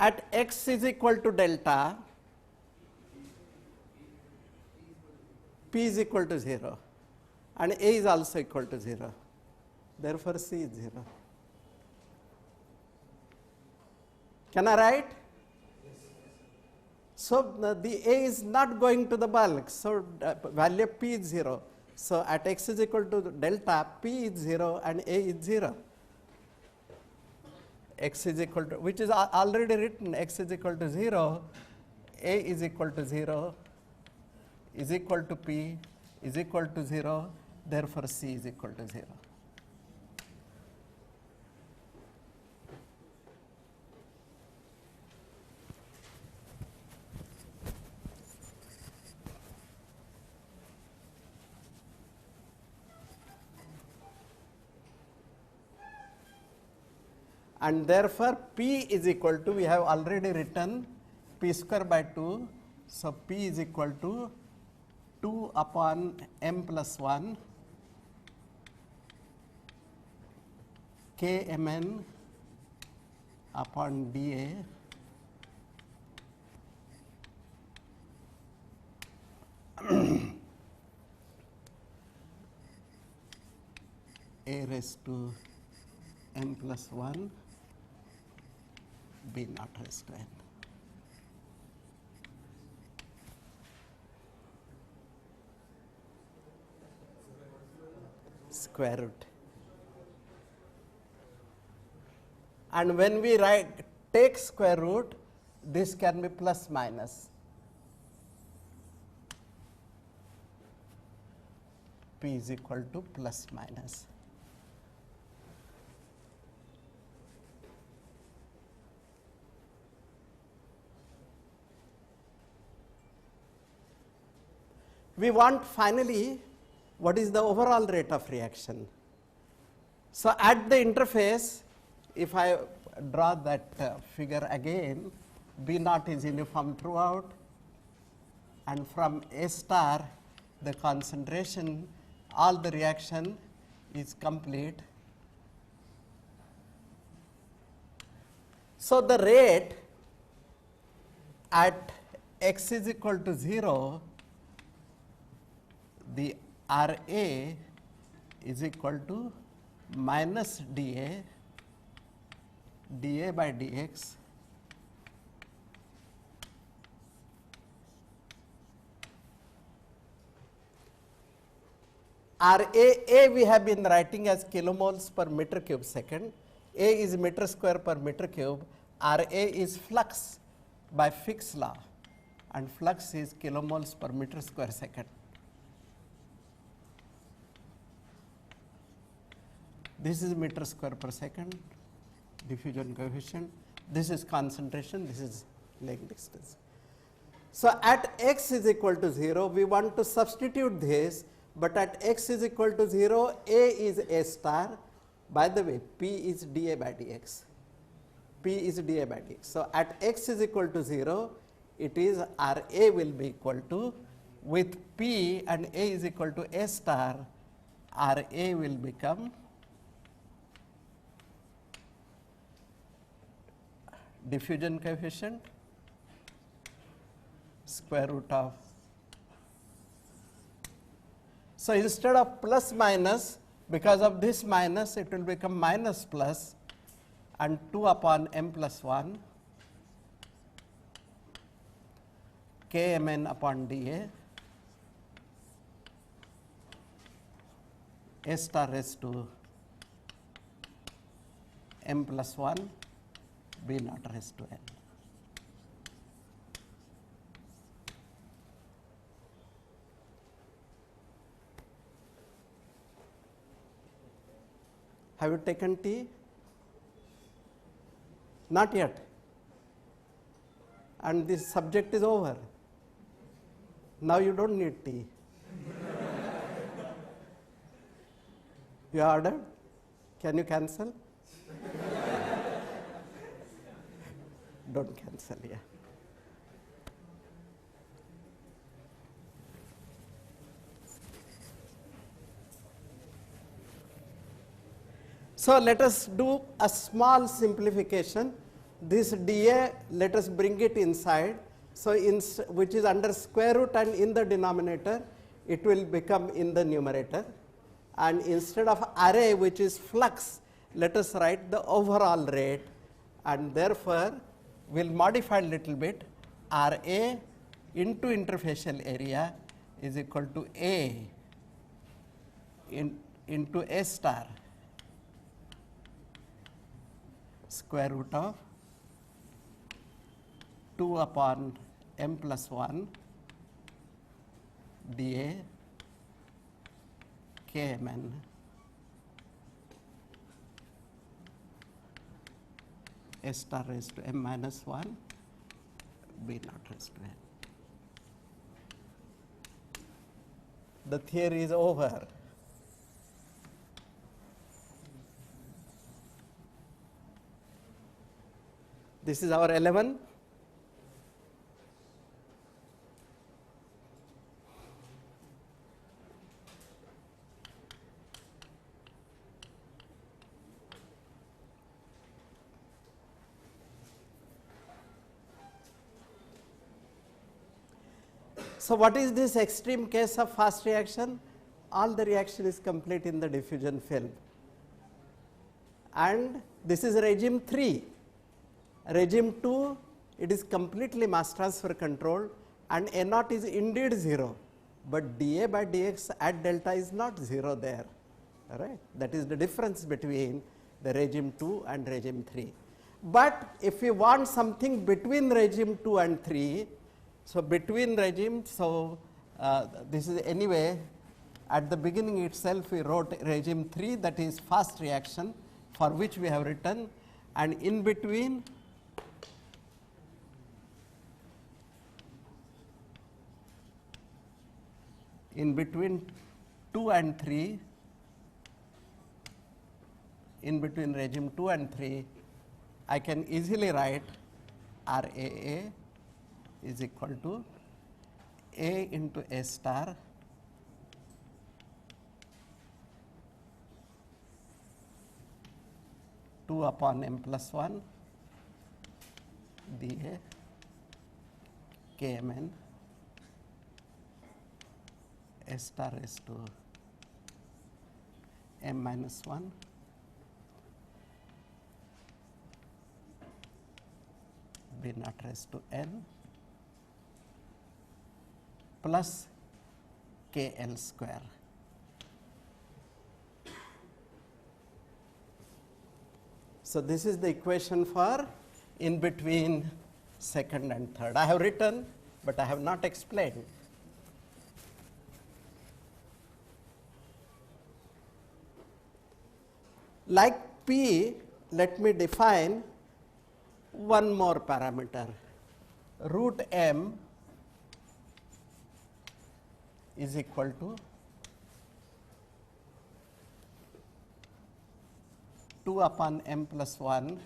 At x is equal to delta, p is equal to 0, and a is also equal to 0. Therefore, c is 0. Can I write? So the a is not going to the bulk, so value of p is 0. So at x is equal to delta, p is 0 and a is 0. X is equal to, which is already written, x is equal to 0, a is equal to 0, is equal to p, is equal to 0, therefore c is equal to 0. and therefore P is equal to, we have already written P square by 2. So, P is equal to 2 upon m plus 1 k mn upon dA a raised to m plus 1 b naught raised to n. Square root. And when we take square root, this can be plus minus. P is equal to plus minus. We want finally what is the overall rate of reaction. So, at the interface, if I draw that figure again, B naught is uniform throughout, and from A star the concentration, all the reaction is complete. So, the rate at x is equal to 0, the R A is equal to minus dA, dA by dx A we have been writing as kilomoles per meter cube second, A is meter square per meter cube, RA is flux by Fick's law, and flux is kilomoles per meter square second. This is meter square per second, diffusion coefficient, this is concentration, this is length distance. So, at x is equal to 0, we want to substitute this, but at x is equal to 0, A is A star, by the way P is dA by dx, P is dA by dx. So, at x is equal to 0, it is R A will be equal to, with P and A is equal to A star, R A will become diffusion coefficient square root of. So, instead of plus minus, because of this minus it will become minus plus, and 2 upon m plus 1 k m n upon dA A star raised to m plus 1 B naught raised to n. Have you taken tea? Not yet. And this subject is over. Now you don't need tea. You ordered? Can you cancel? Don't cancel, yeah. So, let us do a small simplification. This dA, let us bring it inside. So, which is under square root and in the denominator, it will become in the numerator. And instead of RA, which is flux, let us write the overall rate, and therefore, we will modify a little bit. RA into interfacial area is equal to A into A star square root of 2 upon m plus 1 dA kmn A star raised to m minus 1 B naught raised to n. The theory is over. This is our 11. So, what is this extreme case of fast reaction? All the reaction is complete in the diffusion film. And this is regime 3. Regime 2, it is completely mass transfer controlled and A naught is indeed 0, but dA by dx at delta is not 0 there, right. That is the difference between the regime 2 and regime 3. But if you want something between regime 2 and 3, so between regimes, so this is anyway, at the beginning itself we wrote regime 3, that is fast reaction, for which we have written, and in between in between 2 and 3, in between regime 2 and 3, I can easily write RAA is equal to A into A star two upon m plus 1 dA Kmn A star raised to m minus 1 B naught raised to n plus KL square. So, this is the equation for in between second and third. I have written, but I have not explained. Like P, let me define one more parameter. Root m is equal to 2 upon m plus 1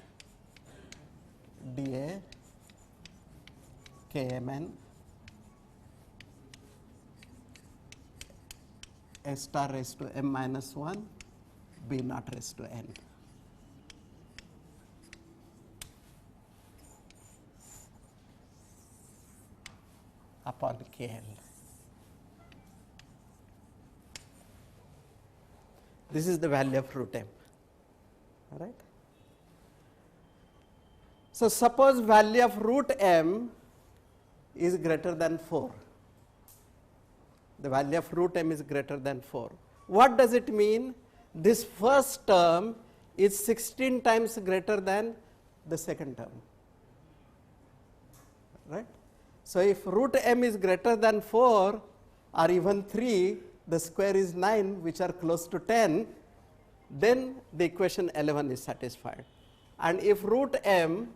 dA Kmn A star raised to m minus 1 B naught raised to n. Upon KL. This is the value of root m, all right. So, suppose value of root m is greater than 4. The value of root m is greater than 4. What does it mean? This first term is 16 times greater than the second term, right. So, if root m is greater than 4 or even 3, the square is 9, which are close to 10, then the equation 11 is satisfied. And if root m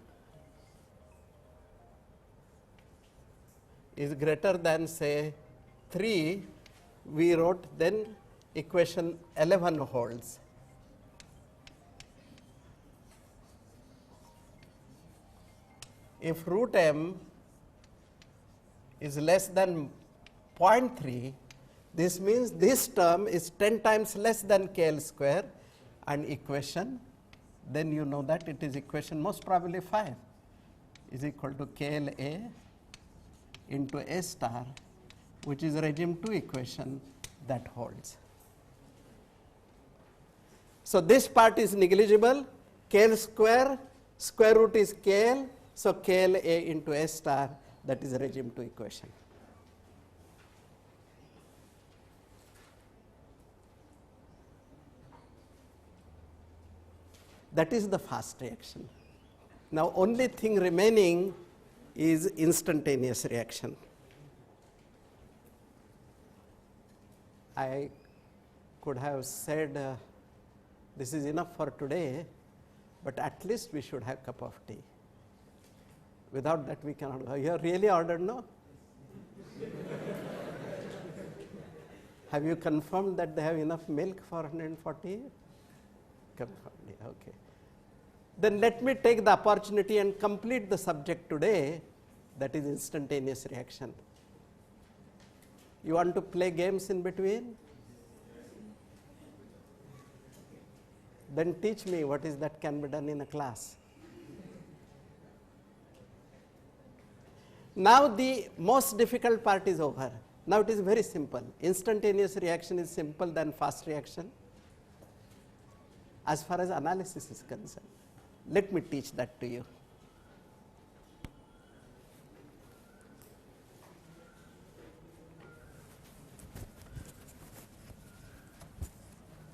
is greater than say 3, we wrote then equation 11 holds. If root m is less than 0.3, this means this term is 10 times less than KL square, and equation, then you know that it is equation most probably 5 is equal to KLA into A star, which is regime 2 equation that holds. So, this part is negligible, KL square, square root is KL, so KLA into A star, that is regime 2 equation. That is the fast reaction. Now, only thing remaining is instantaneous reaction. I could have said this is enough for today, but at least we should have a cup of tea. Without that we cannot go. You have really ordered, no? Have you confirmed that they have enough milk for 140? Confirmed, okay. Then let me take the opportunity and complete the subject today, that is instantaneous reaction. You want to play games in between? Then teach me what is that can be done in a class. Now the most difficult part is over. Now it is very simple. Instantaneous reaction is simple than fast reaction as far as analysis is concerned. Let me teach that to you.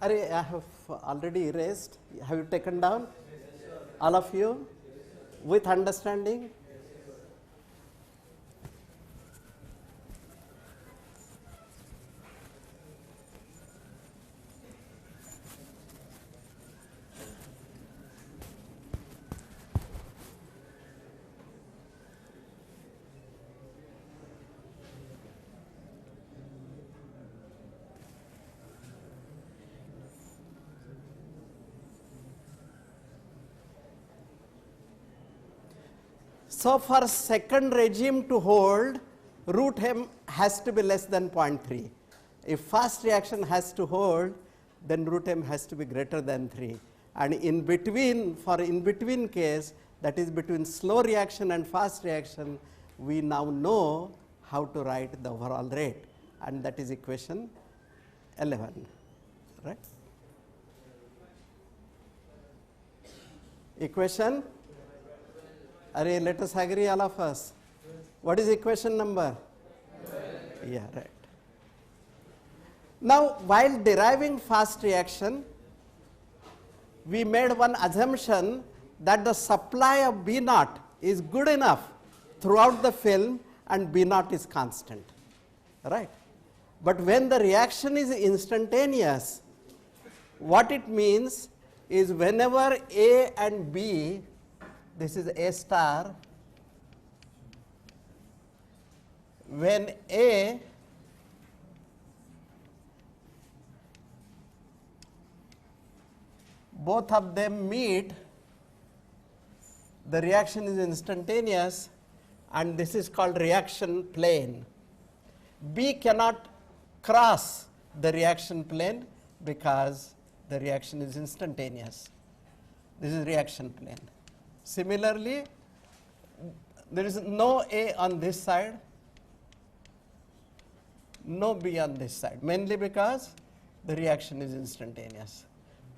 I have already erased. Have you taken down? All of you? With understanding? So for second regime to hold, root m has to be less than 0.3. If fast reaction has to hold, then root m has to be greater than 3. And in between, for in between case, that is between slow reaction and fast reaction, we now know how to write the overall rate, and that is equation 11, right? Equation? Array, let us agree, all of us. What is equation number? Yeah, right. Now, while deriving fast reaction, we made one assumption that the supply of B naught is good enough throughout the film and B naught is constant, right? But when the reaction is instantaneous, what it means is whenever A and B, this is A star, when A both of them meet, the reaction is instantaneous, and this is called reaction plane. B cannot cross the reaction plane because the reaction is instantaneous. This is reaction plane. Similarly, there is no A on this side, no B on this side, mainly because the reaction is instantaneous.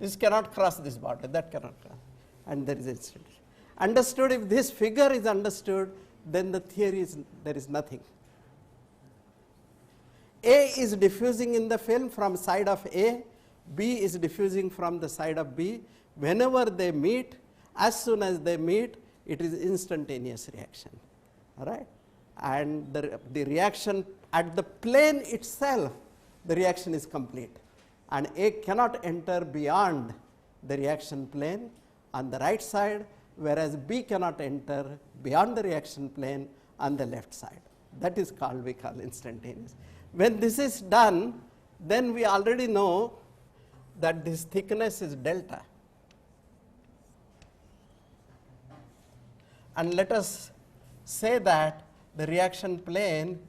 This cannot cross this border, that cannot cross, and there is instantaneous. Understood? If this figure is understood, then the theory is, there is nothing. A is diffusing in the film from side of A, B is diffusing from the side of B. Whenever they meet, as soon as they meet, it is instantaneous reaction, all right? And the reaction at the plane itself, the reaction is complete. And A cannot enter beyond the reaction plane on the right side, whereas B cannot enter beyond the reaction plane on the left side. That is called, we call instantaneous. When this is done, then we already know that this thickness is delta. And let us say that the reaction plane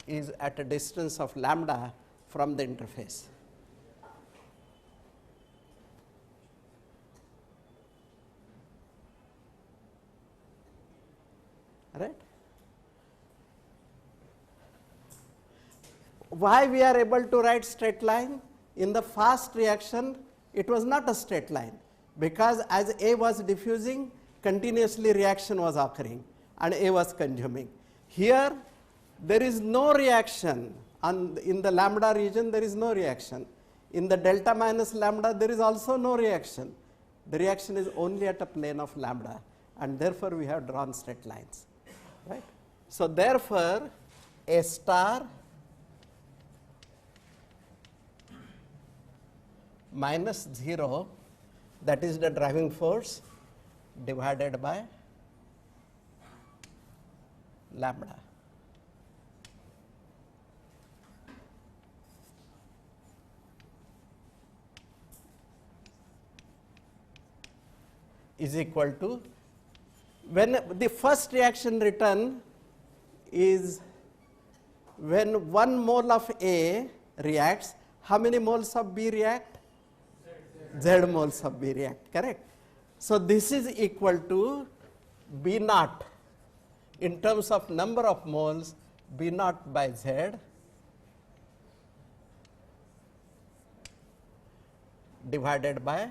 is at a distance of lambda from the interface. Right? Why we are able to write straight line? In the fast reaction, it was not a straight line, because as A was diffusing, continuously reaction was occurring and A was consuming. Here, there is no reaction. In the lambda region, there is no reaction. In the delta minus lambda, there is also no reaction. The reaction is only at a plane of lambda, and therefore we have drawn straight lines. Right? So therefore, A star minus 0, that is the driving force, divided by lambda. is equal to, when the first reaction return is when 1 mole of A reacts, how many moles of B react? Z moles of B react, correct? So this is equal to B naught in terms of number of moles, B naught by Z divided by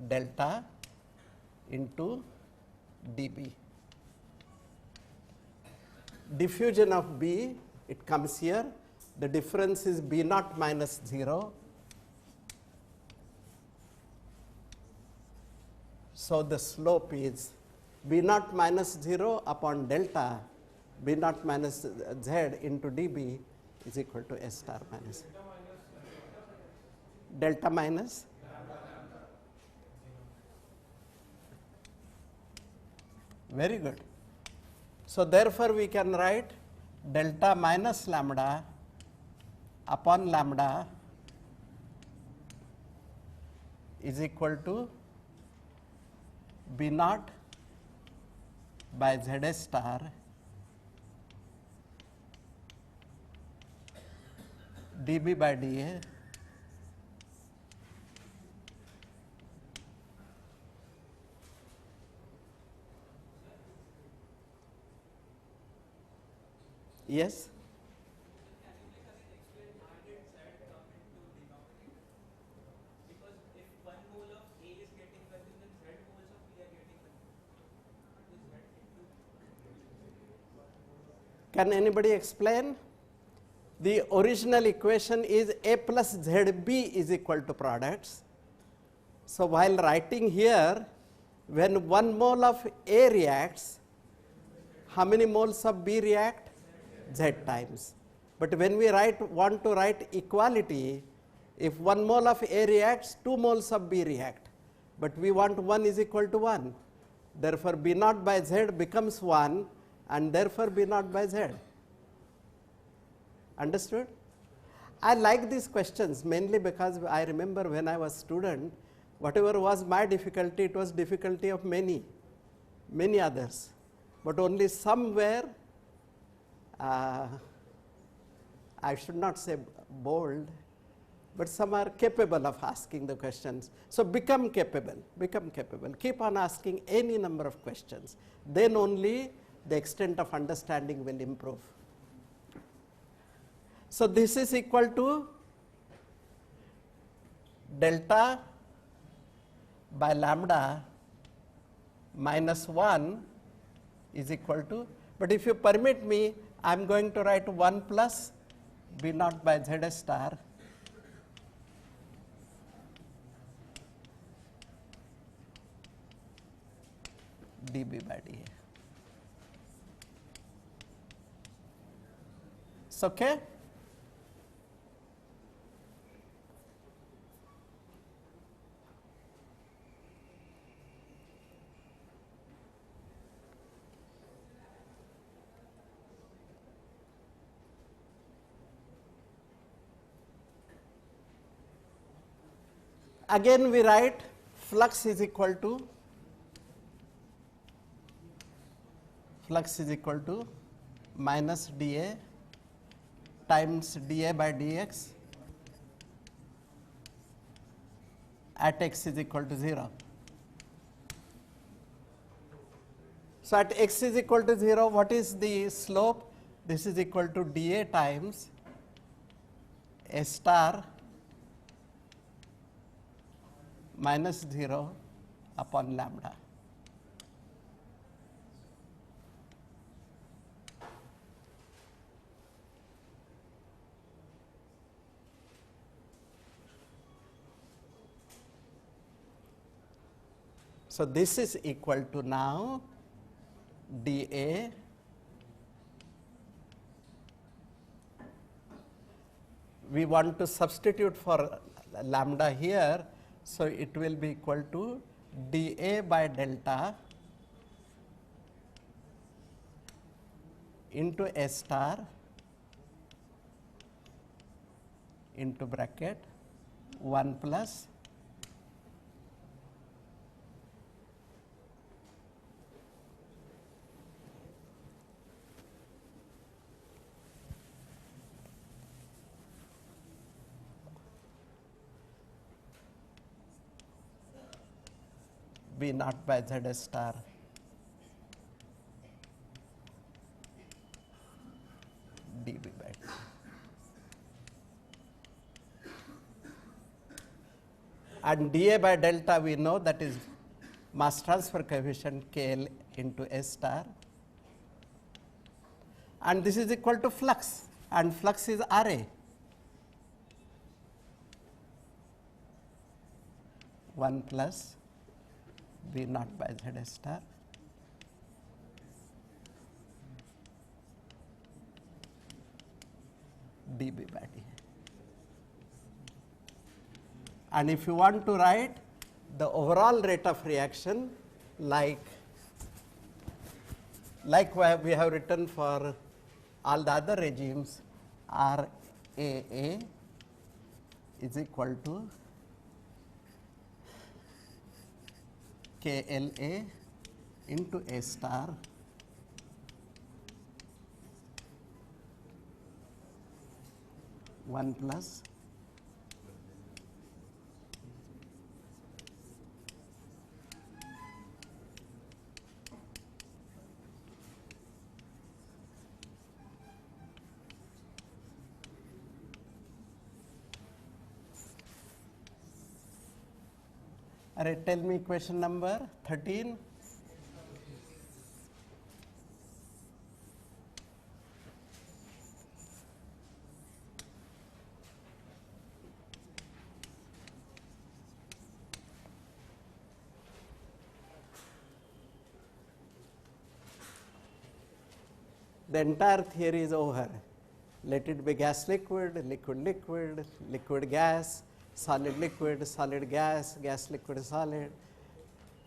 delta into dB. Diffusion of B, it comes here. The difference is B naught minus 0. So the slope is B naught minus 0 upon delta B naught minus Z into dB is equal to S star minus delta minus very good. So therefore we can write delta minus lambda upon lambda is equal to B naught by Z star dB by dA yes. Can anybody explain? The original equation is A plus ZB is equal to products. So while writing here, when 1 mole of A reacts, how many moles of B react? Z times. But when we want to write equality, if 1 mole of A reacts, 2 moles of B react. But we want 1 is equal to 1. Therefore, B naught by Z becomes 1 and therefore B naught by Z. Understood? I like these questions mainly because I remember when I was student, whatever was my difficulty, it was difficulty of many others. But only some were, I should not say bold, but some are capable of asking the questions. So become capable, keep on asking any number of questions. Then only the extent of understanding will improve. So this is equal to delta by lambda minus 1 is equal to, but if you permit me, I am going to write 1 plus B naught by Z star dB by dA. It's okay? Again we write flux is equal to minus dA times dA by dx at x is equal to 0. So at x is equal to 0, what is the slope? This is equal to dA times S star minus 0 upon lambda. So this is equal to now dA we want to substitute for lambda here. So it will be equal to dA by delta into S star into bracket 1 plus V naught by Z star dV by dt. And dA by delta we know that is mass transfer coefficient KL into S star, and this is equal to flux, and flux is RA. 1 plus V naught by Z star dB by dA. And if you want to write the overall rate of reaction like we have written for all the other regimes, RAA is equal to KLA into A star one plus tell me question number 13. The entire theory is over. Let it be gas liquid, liquid liquid, liquid gas, solid liquid, solid gas, gas liquid solid,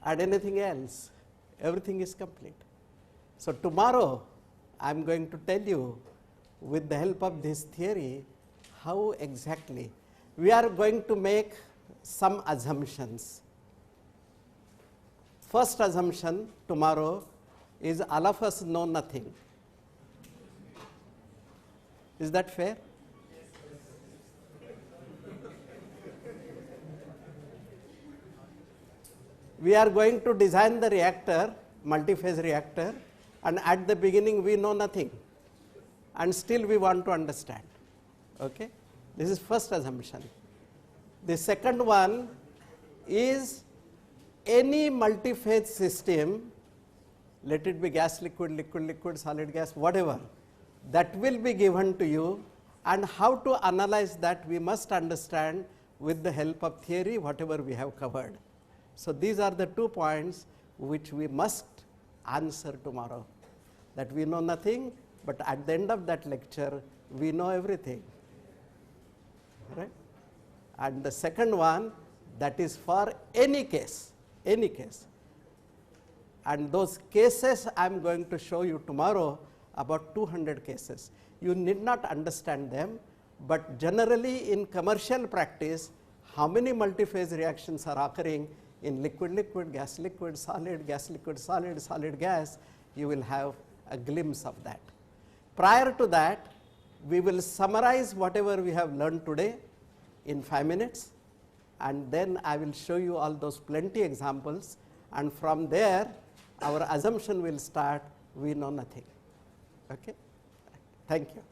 and anything else. Everything is complete. So tomorrow I am going to tell you with the help of this theory how exactly we are going to make some assumptions. First assumption tomorrow is all of us know nothing. Is that fair? We are going to design the reactor, multi-phase reactor, and at the beginning we know nothing, and still we want to understand. Okay? This is first assumption. The second one is any multi-phase system, let it be gas liquid, liquid liquid, solid gas, whatever, that will be given to you, and how to analyze that we must understand with the help of theory whatever we have covered. So these are the 2 points which we must answer tomorrow, that we know nothing, but at the end of that lecture we know everything, right? And the second one, that is for any case, and those cases I am going to show you tomorrow, about 200 cases. You need not understand them, but generally in commercial practice, how many multi-phase reactions are occurring in liquid liquid, gas liquid, solid, solid gas, you will have a glimpse of that. Prior to that, we will summarize whatever we have learned today in 5 minutes, and then I will show you all those plenty examples, and from there our assumption will start, we know nothing. Okay? Thank you.